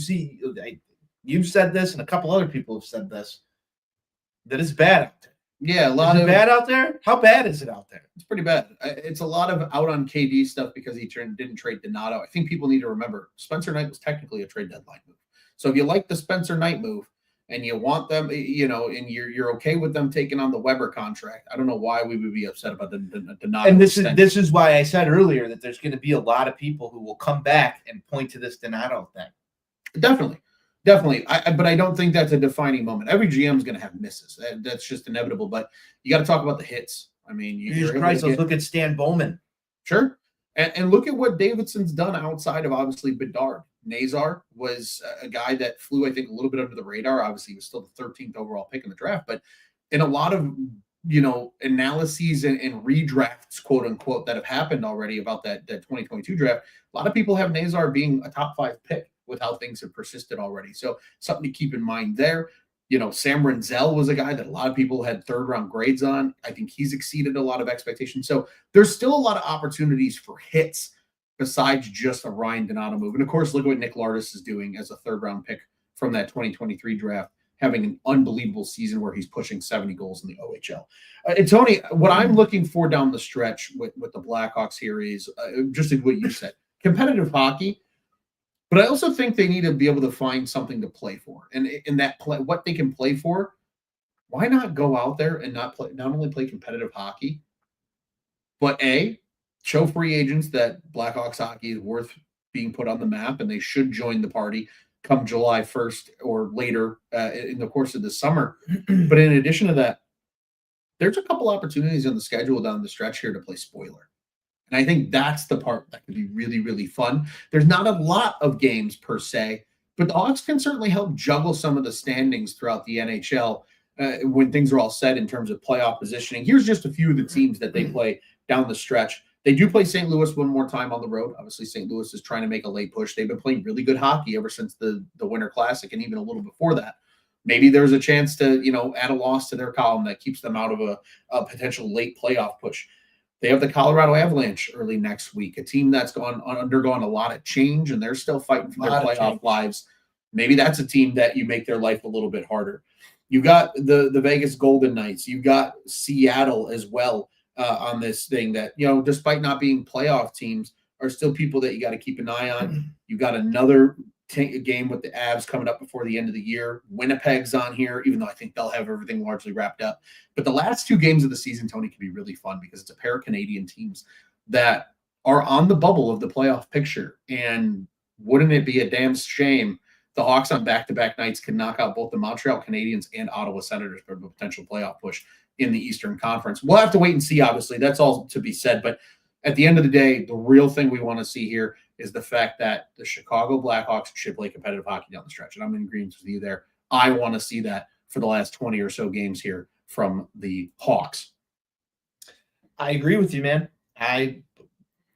said this, and a couple other people have said this, that it's bad out there. Yeah, a lot of bad out there. How bad is it out there? It's pretty bad. It's a lot of out on KD stuff because he didn't trade Donato. I think people need to remember Spencer Knight was technically a trade deadline move. So if you like the Spencer Knight move and you want them, and you're okay with them taking on the Weber contract, I don't know why we would be upset about the Donato. And this is why I said earlier that there's going to be a lot of people who will come back and point to this Donato thing. Definitely. But I don't think that's a defining moment. Every GM is going to have misses. That's just inevitable. But you got to talk about the hits. I mean, Jesus Christ, let's look at Stan Bowman. Sure. And look at what Davidson's done outside of obviously Bedard. Nazar was a guy that flew, I think, a little bit under the radar. Obviously, he was still the 13th overall pick in the draft, but in a lot of analyses and redrafts, quote unquote, that have happened already about that 2022 draft, a lot of people have Nazar being a top 5 pick with how things have persisted already. So something to keep in mind there. Sam Renzel was a guy that a lot of people had 3rd-round grades on. I think he's exceeded a lot of expectations. So there's still a lot of opportunities for hits besides just a Ryan Donato move. And of course, look at what Nick Lardis is doing as a 3rd-round pick from that 2023 draft, having an unbelievable season where he's pushing 70 goals in the OHL. And Tony, what I'm looking for down the stretch with the Blackhawks here is just like what you said, competitive hockey. But I also think they need to be able to find something to play for. And in that play, what they can play for, why not go out there and not only play competitive hockey, but show free agents that Blackhawks hockey is worth being put on the map and they should join the party come July 1st or later in the course of the summer. But in addition to that, there's a couple opportunities on the schedule down the stretch here to play spoiler. And I think that's the part that could be really, really fun. There's not a lot of games per se, but the Hawks can certainly help juggle some of the standings throughout the NHL when things are all set in terms of playoff positioning. Here's just a few of the teams that they play down the stretch. They do play St. Louis one more time on the road. Obviously, St. Louis is trying to make a late push. They've been playing really good hockey ever since the Winter Classic and even a little before that. Maybe there's a chance to, add a loss to their column that keeps them out of a potential late playoff push. They have the Colorado Avalanche early next week, a team that's undergone a lot of change, and they're still fighting for their playoff lives. Maybe that's a team that you make their life a little bit harder. You got the Vegas Golden Knights. You got Seattle as well on this thing that, despite not being playoff teams, are still people that you got to keep an eye on. You got another game with the Avs coming up before the end of the year. Winnipeg's on here, even though I think they'll have everything largely wrapped up. But the last 2 games of the season, Tony, can be really fun because it's a pair of Canadian teams that are on the bubble of the playoff picture. And wouldn't it be a damn shame the Hawks on back-to-back nights can knock out both the Montreal Canadiens and Ottawa Senators for a potential playoff push in the Eastern Conference. We'll have to wait and see, obviously. That's all to be said. But at the end of the day, the real thing we want to see here is the fact that the Chicago Blackhawks should play competitive hockey down the stretch. And I'm in agreement with you there. I want to see that for the last 20 or so games here from the Hawks. I agree with you, man.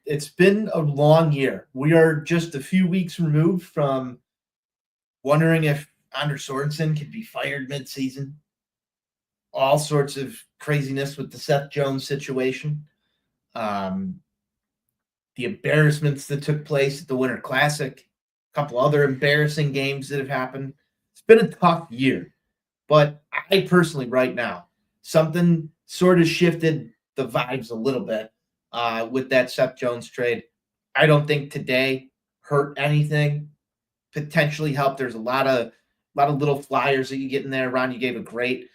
It's been a long year. We are just a few weeks removed from wondering if Anders Sorensen could be fired midseason. All sorts of craziness with the Seth Jones situation. The embarrassments that took place at the Winter Classic, a couple other embarrassing games that have happened. It's been a tough year. But I personally, right now, something sort of shifted the vibes a little bit with that Seth Jones trade. I don't think today hurt anything. Potentially helped. There's a lot of little flyers that you get in there. Ron, you gave a great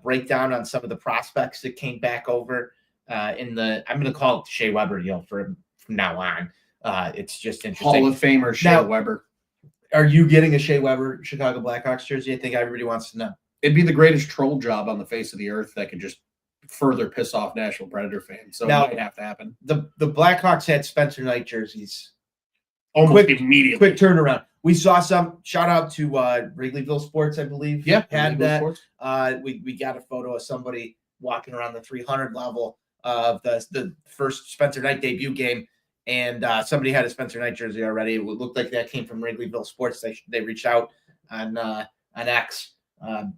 breakdown on some of the prospects that came back over I'm going to call it the Shea Weber deal from now on. It's just interesting. Hall of Famer Shea Weber. Are you getting a Shea Weber Chicago Blackhawks jersey? I think everybody wants to know. It'd be the greatest troll job on the face of the earth that could just further piss off Nashville Predator fans. So now, it might have to happen. The Blackhawks had Spencer Knight jerseys. Almost immediately. Quick turnaround. We saw some. Shout out to Wrigleyville Sports, I believe. Yeah, had that. We got a photo of somebody walking around the 300 level of the first Spencer Knight debut game, and somebody had a Spencer Knight jersey already. It looked like that came from Wrigleyville Sports. They reached out on X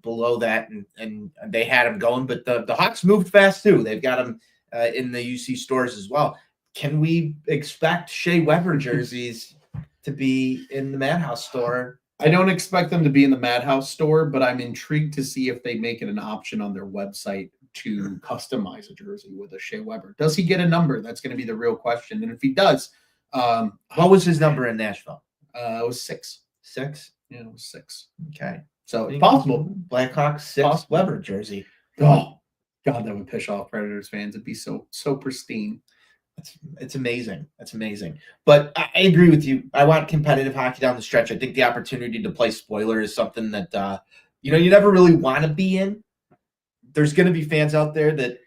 below that, and they had him going. But the Hawks moved fast too. They've got him in the UC stores as well. Can we expect Shea Weber jerseys to be in the Madhouse store? I don't expect them to be in the Madhouse store, but I'm intrigued to see if they make it an option on their website to customize a jersey with a Shea Weber. Does he get a number? That's going to be the real question. And if he does, what was his number in Nashville? It was 6. 6? Yeah, it was 6. Okay. So it's possible. Blackhawks 6 possible. Weber jersey. Oh, God, that would piss off Predators fans. It'd be so pristine. It's amazing. It's amazing. But I agree with you. I want competitive hockey down the stretch. I think the opportunity to play spoiler is something that, you never really want to be in. There's going to be fans out there that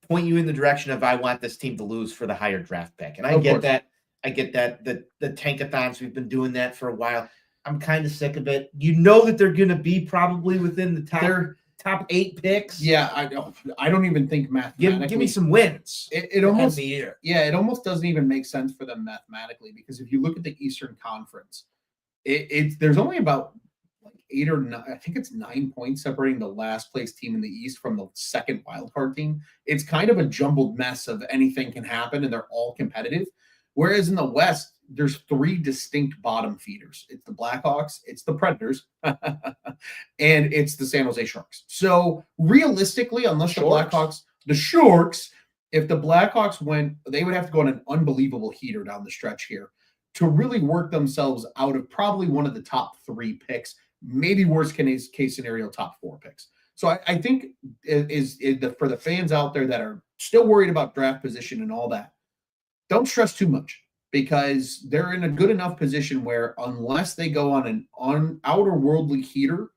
point you in the direction of I want this team to lose for the higher draft pick. And I Of get course. that. I get that. The tankathons, we've been doing that for a while. I'm kind of sick of it. You know that they're going to be probably within the top 8 picks. Yeah, I don't even think mathematically. Give me some wins. It almost the year. Yeah, it almost doesn't even make sense for them mathematically, because if you look at the Eastern Conference, there's only about like 8 or 9, I think it's 9 points separating the last place team in the East from the second wildcard team. It's kind of a jumbled mess of anything can happen, and they're all competitive. Whereas in the West, there's 3 distinct bottom feeders. It's the Blackhawks, it's the Predators, and it's the San Jose Sharks. So realistically, unless the Sharks, if the Blackhawks went, they would have to go on an unbelievable heater down the stretch here to really work themselves out of probably one of the top 3 picks, maybe worst case scenario, top 4 picks. So I think for the fans out there that are still worried about draft position and all that, don't stress too much, because they're in a good enough position where unless they go on an outer worldly heater,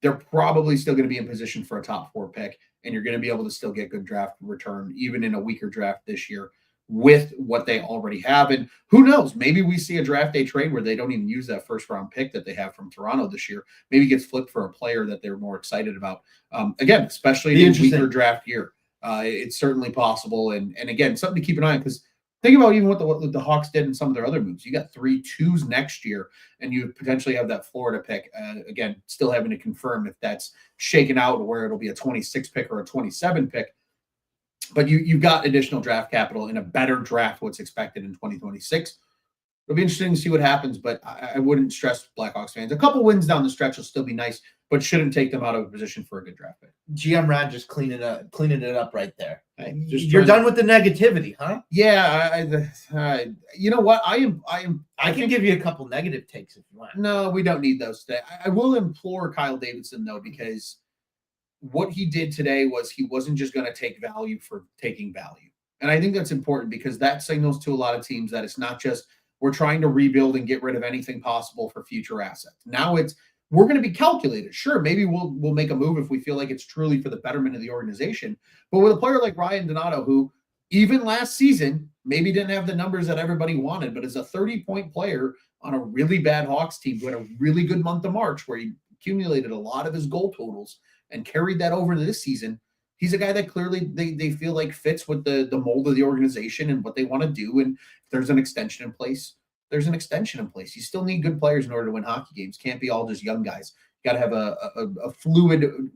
they're probably still going to be in position for a top 4 pick, and you're going to be able to still get good draft return even in a weaker draft this year with what they already have. And who knows, maybe we see a draft day trade where they don't even use that first round pick that they have from Toronto this year. Maybe it gets flipped for a player that they're more excited about. Again, especially in a weaker draft year. It's certainly possible. And again, something to keep an eye on, because think about even what the Hawks did in some of their other moves. You got 3 2s next year, and you potentially have that Florida pick. Again, still having to confirm if that's shaken out, where it'll be a 26 pick or a 27 pick. But you've got additional draft capital in a better draft, what's expected in 2026. It'll be interesting to see what happens, but I wouldn't stress Blackhawks fans. A couple wins down the stretch will still be nice, but shouldn't take them out of a position for a good draft pick. GM Ron just cleaning it up right there. You're done with the negativity, huh? Yeah. You know what? I can give you a couple negative takes if you want. No, we don't need those today. I will implore Kyle Davidson, though, because what he did today was he wasn't just going to take value for taking value. And I think that's important, because that signals to a lot of teams that it's not just we're trying to rebuild and get rid of anything possible for future assets. Now we're going to be calculated. Sure, maybe we'll make a move if we feel like it's truly for the betterment of the organization. But with a player like Ryan Donato, who even last season maybe didn't have the numbers that everybody wanted, but is a 30-point player on a really bad Hawks team who had a really good month of March where he accumulated a lot of his goal totals and carried that over to this season. He's a guy that clearly they feel like fits with the mold of the organization and what they want to do. And if there's an extension in place, there's an extension in place. You still need good players in order to win hockey games. Can't be all just young guys. You got to have a fluid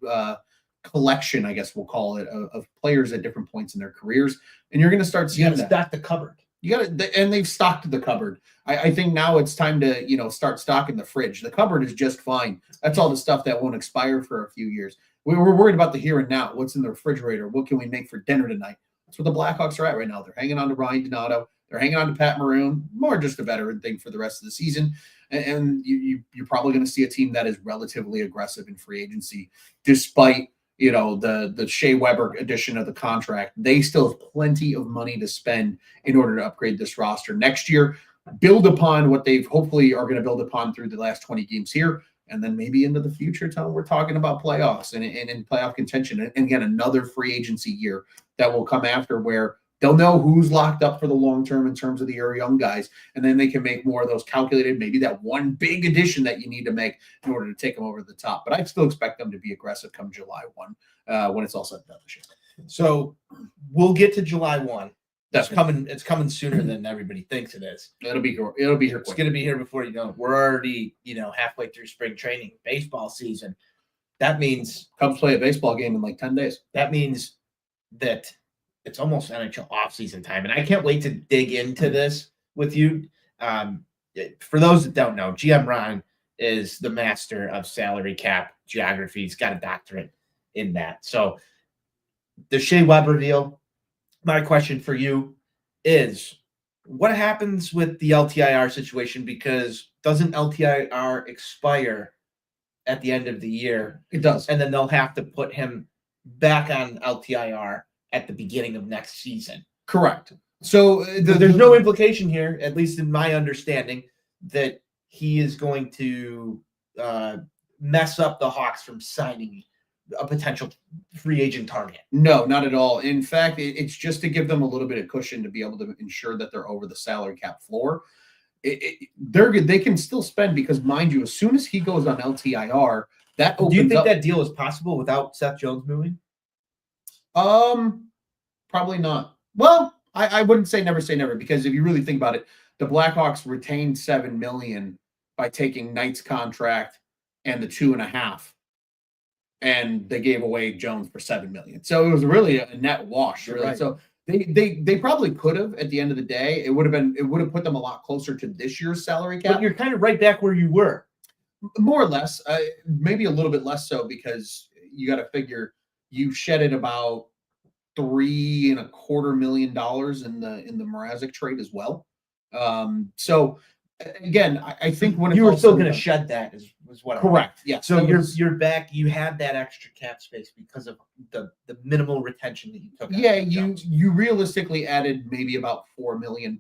collection, I guess we'll call it, of players at different points in their careers. And you're going to start seeing that. Stock the cupboard. And they've stocked the cupboard. I think now it's time to, start stocking the fridge. The cupboard is just fine. That's all the stuff that won't expire for a few years. We're worried about the here and now. What's in the refrigerator? What can we make for dinner tonight? That's what the Blackhawks are at right now. They're hanging on to Ryan Donato. They're hanging on to Pat Maroon. More just a veteran thing for the rest of the season. And you're probably going to see a team that is relatively aggressive in free agency, despite the Shea Weber edition of the contract. They still have plenty of money to spend in order to upgrade this roster next year, build upon what they've hopefully are going to build upon through the last 20 games here, and then maybe into the future, Tom, we're talking about playoffs and in playoff contention. And again, another free agency year that will come after, where they'll know who's locked up for the long term in terms of the young guys, and then they can make more of those calculated, maybe that one big addition that you need to make in order to take them over the top. But I still expect them to be aggressive come July 1 when it's all said and done this year. So we'll get to July 1. That's coming. It's coming sooner than everybody thinks it is. It'll be here. It's going to be here before you know it. We're already, halfway through spring training, baseball season. That means Cubs play a baseball game in like 10 days. That means that it's almost NHL offseason time, and I can't wait to dig into this with you. For those that don't know, GM Ron is the master of salary cap geography. He's got a doctorate in that. So the Shea Weber deal. My question for you is, what happens with the LTIR situation? Because doesn't LTIR expire at the end of the year? It does. And then they'll have to put him back on LTIR at the beginning of next season. Correct. So there's no implication here, at least in my understanding, that he is going to mess up the Hawks from signing a potential free agent target. No, not at all. In fact, it's just to give them a little bit of cushion to be able to ensure that they're over the salary cap floor. They can still spend because, mind you, as soon as he goes on LTIR, that opens Do you think up. that deal is possible without Seth Jones moving? Probably not. Well, I wouldn't say never because if you really think about it, the Blackhawks retained $7 million by taking Knight's contract and the 2.5, and they gave away Jones for $7 million. So it was really a net wash. Really. Right. So they probably could have at the end of the day. It would have put them a lot closer to this year's salary cap. But you're kind of right back where you were. More or less, maybe a little bit less so because you got to figure you shedded about $3.25 million in the Mrazek trade as well. So again, I think when you were still going to shed that is what correct. Yeah. So you're back. You had that extra cap space because of the minimal retention that you took. Yeah, you realistically added maybe about $4 million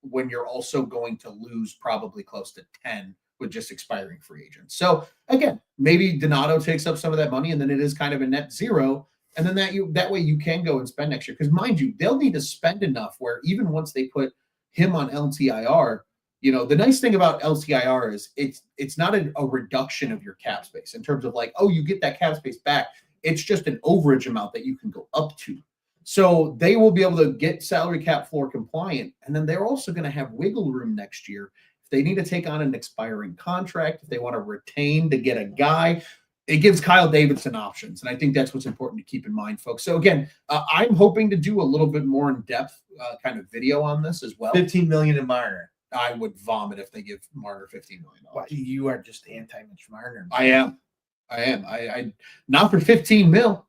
when you're also going to lose probably close to 10 with just expiring free agents. So again, maybe Donato takes up some of that money, and then it is kind of a net zero. And then that way you can go and spend next year. Because mind you, they'll need to spend enough where even once they put him on LTIR, the nice thing about LTIR is it's not a reduction of your cap space in terms of like, oh, you get that cap space back. It's just an overage amount that you can go up to. So they will be able to get salary cap floor compliant. And then they're also going to have wiggle room next year. If they need to take on an expiring contract, if they want to retain to get a guy, it gives Kyle Davidson options. And I think that's what's important to keep in mind, folks. So again, I'm hoping to do a little bit more in-depth kind of video on this as well. $15 million in Marner. I would vomit if they give Marner $15 million. Well, you are just anti-Mitch Marner. I am. I not for 15 mil,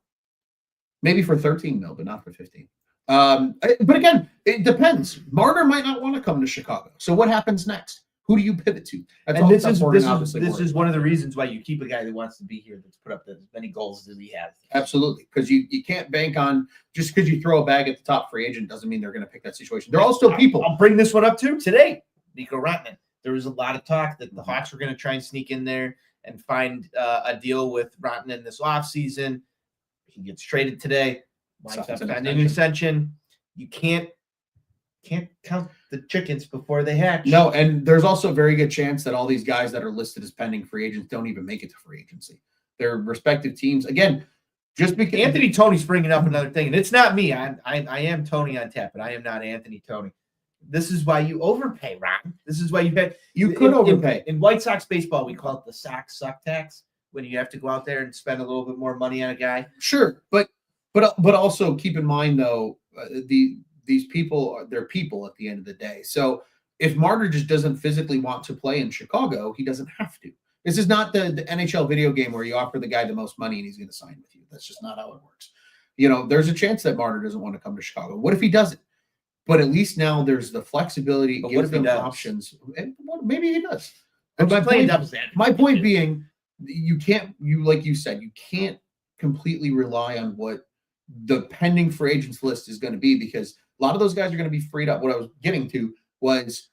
maybe for 13 mil, but not for 15. But again, it depends. Marner might not want to come to Chicago. So what happens next? Who do you pivot to? And this is one of the reasons why you keep a guy that wants to be here that's put up as many goals as he has. Absolutely, because you can't bank on just because you throw a bag at the top free agent doesn't mean they're going to pick that situation. They're all still people. I'll bring this one up too today. Nico Rantanen. There was a lot of talk that the Hawks were going to try and sneak in there and find a deal with Rantanen this offseason. He gets traded today. Winds up signing an extension. You can't count the chickens before they hatch. No, and there's also a very good chance that all these guys that are listed as pending free agents don't even make it to free agency. Their respective teams, again, just because Anthony Tony's bringing up another thing, and it's not me. I am Tony on tap, but I am not Anthony Tony. This is why you overpay, Ron. This is why you could overpay. In White Sox baseball, we call it the Sox suck tax, when you have to go out there and spend a little bit more money on a guy. Sure, but also keep in mind though, these people they're people at the end of the day. So if Marner just doesn't physically want to play in Chicago, he doesn't have to. This is not the NHL video game where you offer the guy the most money and he's going to sign with you. That's just not how it works. There's a chance that Marner doesn't want to come to Chicago. What if he doesn't? But at least now there's the flexibility. But what if he does? Options? And maybe he does. But my point being, like you said, you can't completely rely on what the pending free agents list is going to be, because a lot of those guys are going to be freed up. What I was getting to was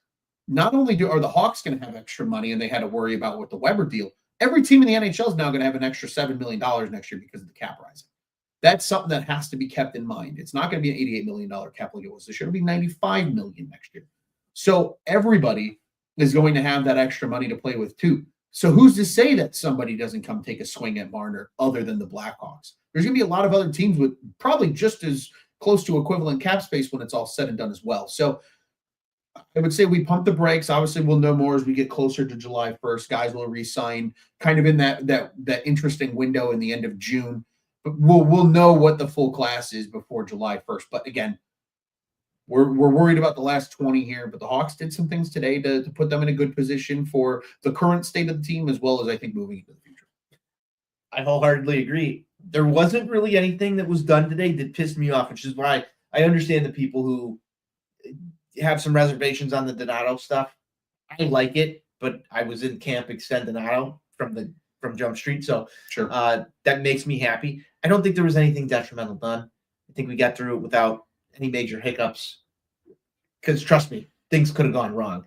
not only are the Hawks going to have extra money and they had to worry about with the Weber deal, every team in the NHL is now going to have an extra $7 million next year because of the cap rising. That's something that has to be kept in mind. It's not going to be an $88 million cap like it was this year. It'll be $95 million next year. So everybody is going to have that extra money to play with too. So who's to say that somebody doesn't come take a swing at Marner other than the Blackhawks? There's going to be a lot of other teams with probably just as close to equivalent cap space when it's all said and done as well. So I would say we pump the brakes. Obviously, we'll know more as we get closer to July 1st. Guys will re-sign kind of in that interesting window in the end of June. But we'll know what the full class is before July 1st. But again, we're worried about the last 20 here. But the Hawks did some things today to put them in a good position for the current state of the team, as well as I think moving into the future. I wholeheartedly agree. There wasn't really anything that was done today that pissed me off, which is why I understand the people who have some reservations on the Donato stuff. I like it, but I was in camp extend Donato from Jump Street, so sure, that makes me happy. I don't think there was anything detrimental done. I think we got through it without any major hiccups. Because trust me, things could have gone wrong.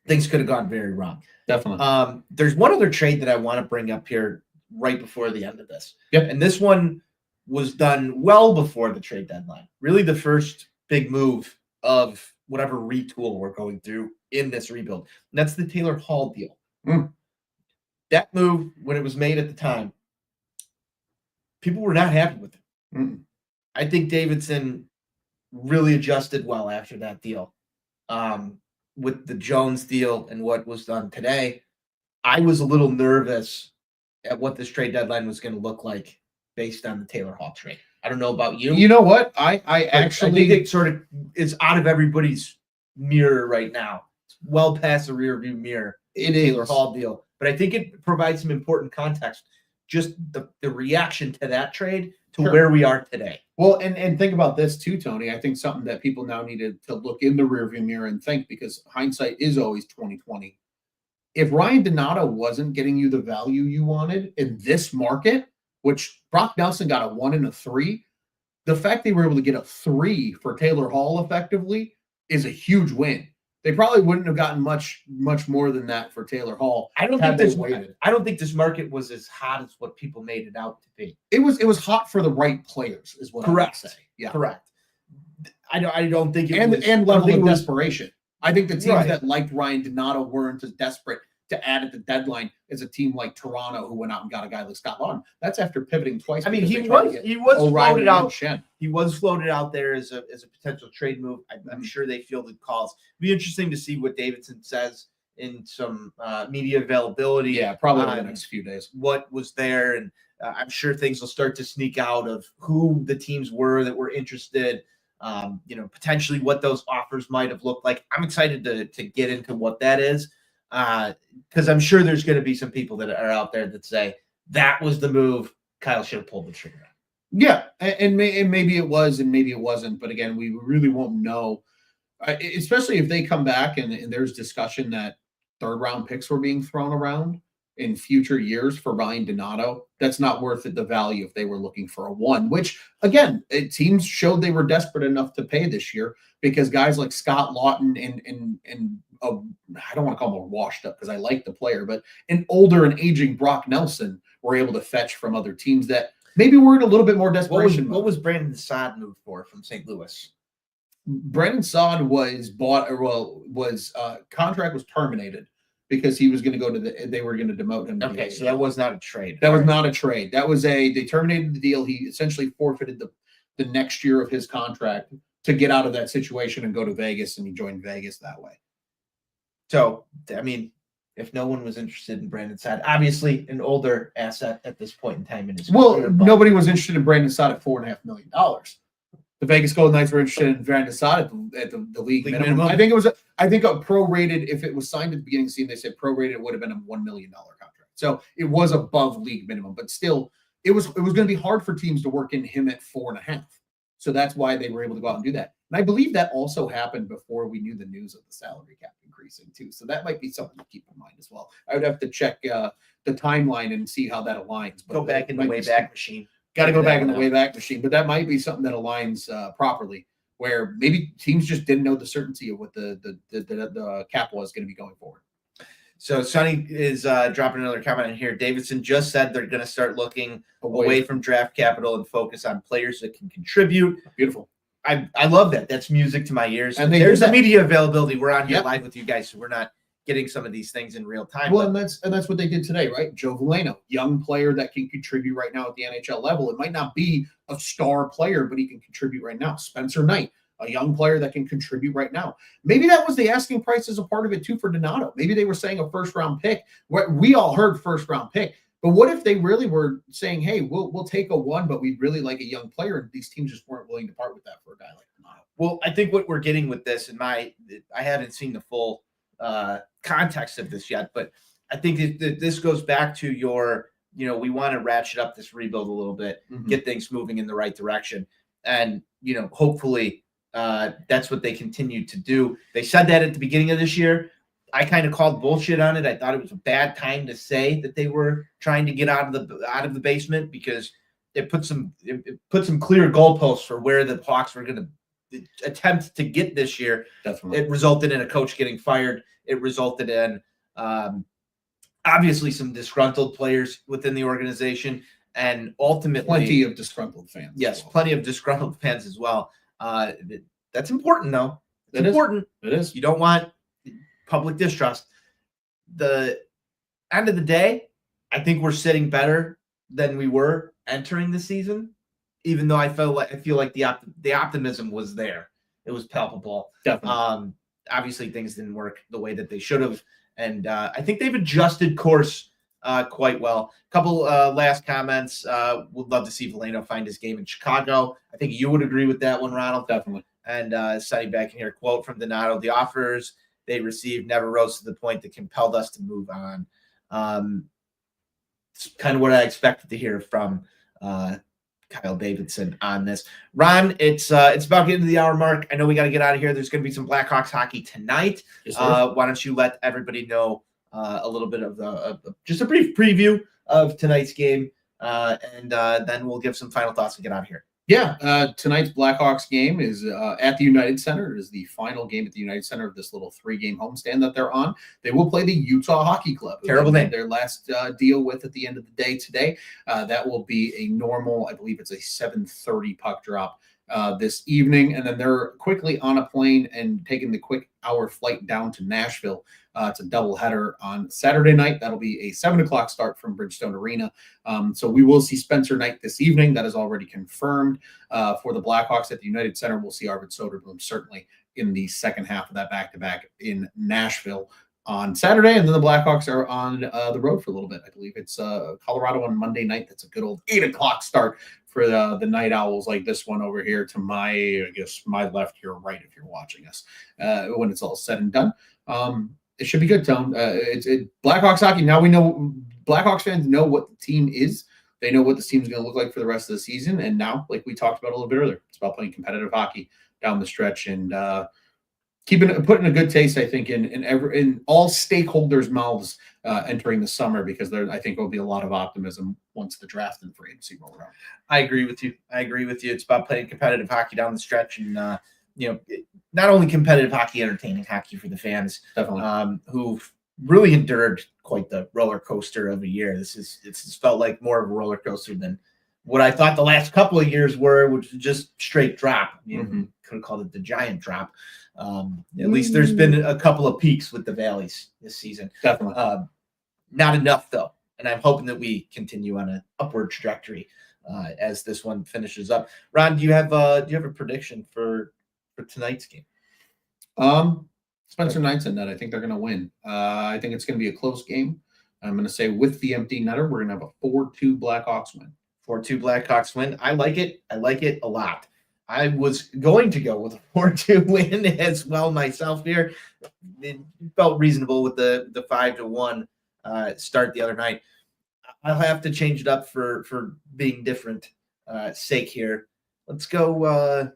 Things could have gone very wrong. Definitely. There's one other trade that I want to bring up here right before the end of this. Yep. And this one was done well before the trade deadline. Really the first big move of whatever retool we're going through in this rebuild. And that's the Taylor Hall deal. That move, when it was made at the time, people were not happy with it. I think Davidson really adjusted well after that deal. With the Jones deal and what was done today, I was a little nervous at what this trade deadline was going to look like based on the Taylor Hall trade. I don't know about you. You know what? I think it sort of is out of everybody's mirror right now. It's well past the rear view mirror. Taylor Hall deal. But I think it provides some important context. Just the reaction to that trade to where we are today. Well, and think about this too, Tony. I think something that people now need to look in the rearview mirror and think, because hindsight is always 20/20. If Ryan Donato wasn't getting you the value you wanted in this market, which Brock Nelson got a 1 and a 3, the fact they were able to get a 3 for Taylor Hall effectively is a huge win. They probably wouldn't have gotten much more than that for Taylor Hall. I don't think this market was as hot as what people made it out to be. It was hot for the right players, is what Correct. I would say. Yeah, correct. I don't think it was, and level of desperation. I think the teams Right. that liked Ryan Donato weren't as desperate to add at the deadline as a team like Toronto, who went out and got a guy like Scott Laughton. That's after pivoting twice. I mean, because he they tried to was get he was O'Reilly floated and out. Shen. He was floated out there as a potential trade move. I'm sure they fielded calls. It'd be interesting to see what Davidson says in some media availability. Yeah, probably in the next few days. What was there, and I'm sure things will start to sneak out of who the teams were that were interested. Potentially what those offers might have looked like. I'm excited to get into what that is, because I'm sure there's going to be some people that are out there that say that was the move. Kyle should have pulled the trigger. Yeah, and maybe it was, and maybe it wasn't. But again, we really won't know, especially if they come back and there's discussion that third-round picks were being thrown around in future years for Ryan Donato. That's not worth it, the value, if they were looking for a 1, which, again, teams showed they were desperate enough to pay this year, because guys like Scott Laughton and I don't want to call him a washed up because I like the player, but an older and aging Brock Nelson were able to fetch from other teams that maybe were in a little bit more desperation. What was Brandon Saad moved for from St. Louis? Brandon Saad was contract was terminated because he was going to go to they were going to demote him. Okay, so that was not a trade. That was not a trade. That was they terminated the deal. He essentially forfeited the next year of his contract to get out of that situation and go to Vegas, and he joined Vegas that way. So, I mean, if no one was interested in Brandon Saad, obviously an older asset at this point in time in his career, but nobody was interested in Brandon Saad at $4.5 million. The Vegas Golden Knights were interested in Brandon Saad at the league minimum. I think it was a prorated. If it was signed at the beginning of the season, they said prorated, it would have been a $1 million contract. So it was above league minimum, but still, it was going to be hard for teams to work in him at 4.5. So that's why they were able to go out and do that. And I believe that also happened before we knew the news of the salary cap increasing too. So that might be something to keep in mind as well. I would have to check the timeline and see how that aligns. But go back in the Wayback Machine. Got to go back in the Wayback Machine. But that might be something that aligns properly, where maybe teams just didn't know the certainty of what the cap was going to be going forward. So Sonny is dropping another comment in here. Davidson just said they're going to start looking away from draft capital and focus on players that can contribute. Beautiful. I love that. That's music to my ears. And there's the media availability. We're on here live with you guys, so we're not getting some of these things in real time. Well, and that's what they did today, right? Joe Veleno, young player that can contribute right now at the NHL level. It might not be a star player, but he can contribute right now. Spencer Knight, a young player that can contribute right now. Maybe that was the asking price as a part of it too for Donato. Maybe they were saying a first-round pick. We all heard first-round pick. But what if they really were saying, hey, we'll take a 1, but we'd really like a young player, and these teams just weren't willing to part with that for a guy like Donato? Well, I think what we're getting with this, I haven't seen the full context of this yet, but I think that this goes back to we want to ratchet up this rebuild a little bit, get things moving in the right direction. And, hopefully that's what they continue to do. They said that at the beginning of this year. I kind of called bullshit on it. I thought it was a bad time to say that they were trying to get out of the basement, because it put some clear goalposts for where the Hawks were going to attempt to get this year. Definitely. It resulted in a coach getting fired. It resulted in obviously some disgruntled players within the organization, and ultimately plenty of disgruntled fans. Yes, plenty of disgruntled fans as well. That's important, though. It's important. It is. You don't want public distrust. The end of the day, I think we're sitting better than we were entering the season, even though I feel like the optimism was there. It was palpable. Definitely. Obviously, things didn't work the way that they should have, and I think they've adjusted course quite well. A couple last comments. Would love to see Veleno find his game in Chicago. I think you would agree with that one, Ronald. Definitely. And Sonny back in here, quote from Donato: "The offers they received never rose to the point that compelled us to move on." It's kind of what I expected to hear from Kyle Davidson on this. Ron, it's about getting to the hour mark. I know we got to get out of here. There's going to be some Blackhawks hockey tonight. Yes, why don't you let everybody know a little bit of just a brief preview of tonight's game, and then we'll give some final thoughts and get out of here. Yeah, tonight's Blackhawks game is at the United Center. It is the final game at the United Center of this little 3-game homestand that they're on. They will play the Utah Hockey Club. Terrible name. Their last deal with at the end of the day today. That will be a normal, I believe it's a 7:30 puck drop this evening. And then they're quickly on a plane and taking the quick hour flight down to Nashville. It's a doubleheader on Saturday night. That'll be a 7 o'clock start from Bridgestone Arena. So we will see Spencer Knight this evening. That is already confirmed for the Blackhawks at the United Center. We'll see Arvid Soderblom certainly in the second half of that back-to-back in Nashville on Saturday. And then the Blackhawks are on the road for a little bit. I believe it's Colorado on Monday night. That's a good old 8 o'clock start for the Night Owls like this one over here to my left, your right if you're watching us when it's all said and done. It should be good, Tone. It's Blackhawks hockey. Now we know Blackhawks fans know what the team is. They know what this team is going to look like for the rest of the season. And now, like we talked about a little bit earlier, it's about playing competitive hockey down the stretch and putting a good taste, I think, in all stakeholders' mouths entering the summer, because I think there'll be a lot of optimism once the draft and free agency roll around. I agree with you. It's about playing competitive hockey down the stretch, and not only competitive hockey, entertaining hockey for the fans. Definitely. Who've really endured quite the roller coaster of a year. It's felt like more of a roller coaster than what I thought the last couple of years were, which was just straight drop. Could have called it the giant drop. At least there's been a couple of peaks with the valleys this season. Definitely. Not enough though, and I'm hoping that we continue on an upward trajectory as this one finishes up. Ron, do you have a prediction for tonight's game? Spencer Knight's in net. I think they're going to win. I think it's going to be a close game. I'm going to say with the empty netter, we're going to have a 4-2 Blackhawks win. 4-2 Blackhawks win. I like it. I like it a lot. I was going to go with a 4-2 win as well myself here. It felt reasonable with the 5-1 start the other night. I'll have to change it up for being different sake here. Let's go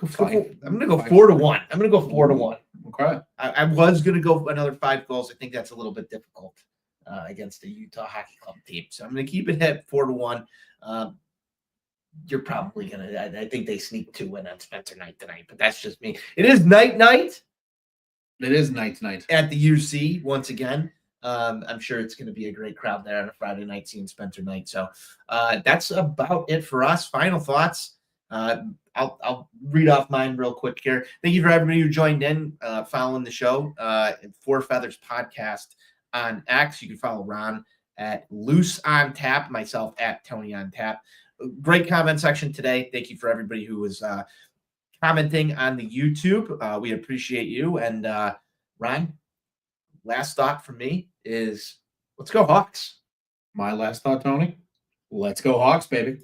5. I'm going to go 4-1. I'm going to go 4-1. Okay. I was going to go another 5 goals. I think that's a little bit difficult against the Utah Hockey Club team. So I'm going to keep it at 4-1. You're probably going to, I think they sneak 2 win on Spencer Knight tonight, but that's just me. It is night. It is night at the UC once again. I'm sure it's going to be a great crowd there on a Friday night seeing Spencer Knight. So that's about it for us. Final thoughts. I'll read off mine real quick here. Thank you for everybody who joined in, following the show. Four Feathers Podcast on X. You can follow Ron at Loose on Tap, myself at Tony on Tap. Great comment section today. Thank you for everybody who was commenting on the YouTube. We appreciate you. And Ryan, last thought from me is let's go Hawks. My last thought, Tony. Let's go Hawks, baby.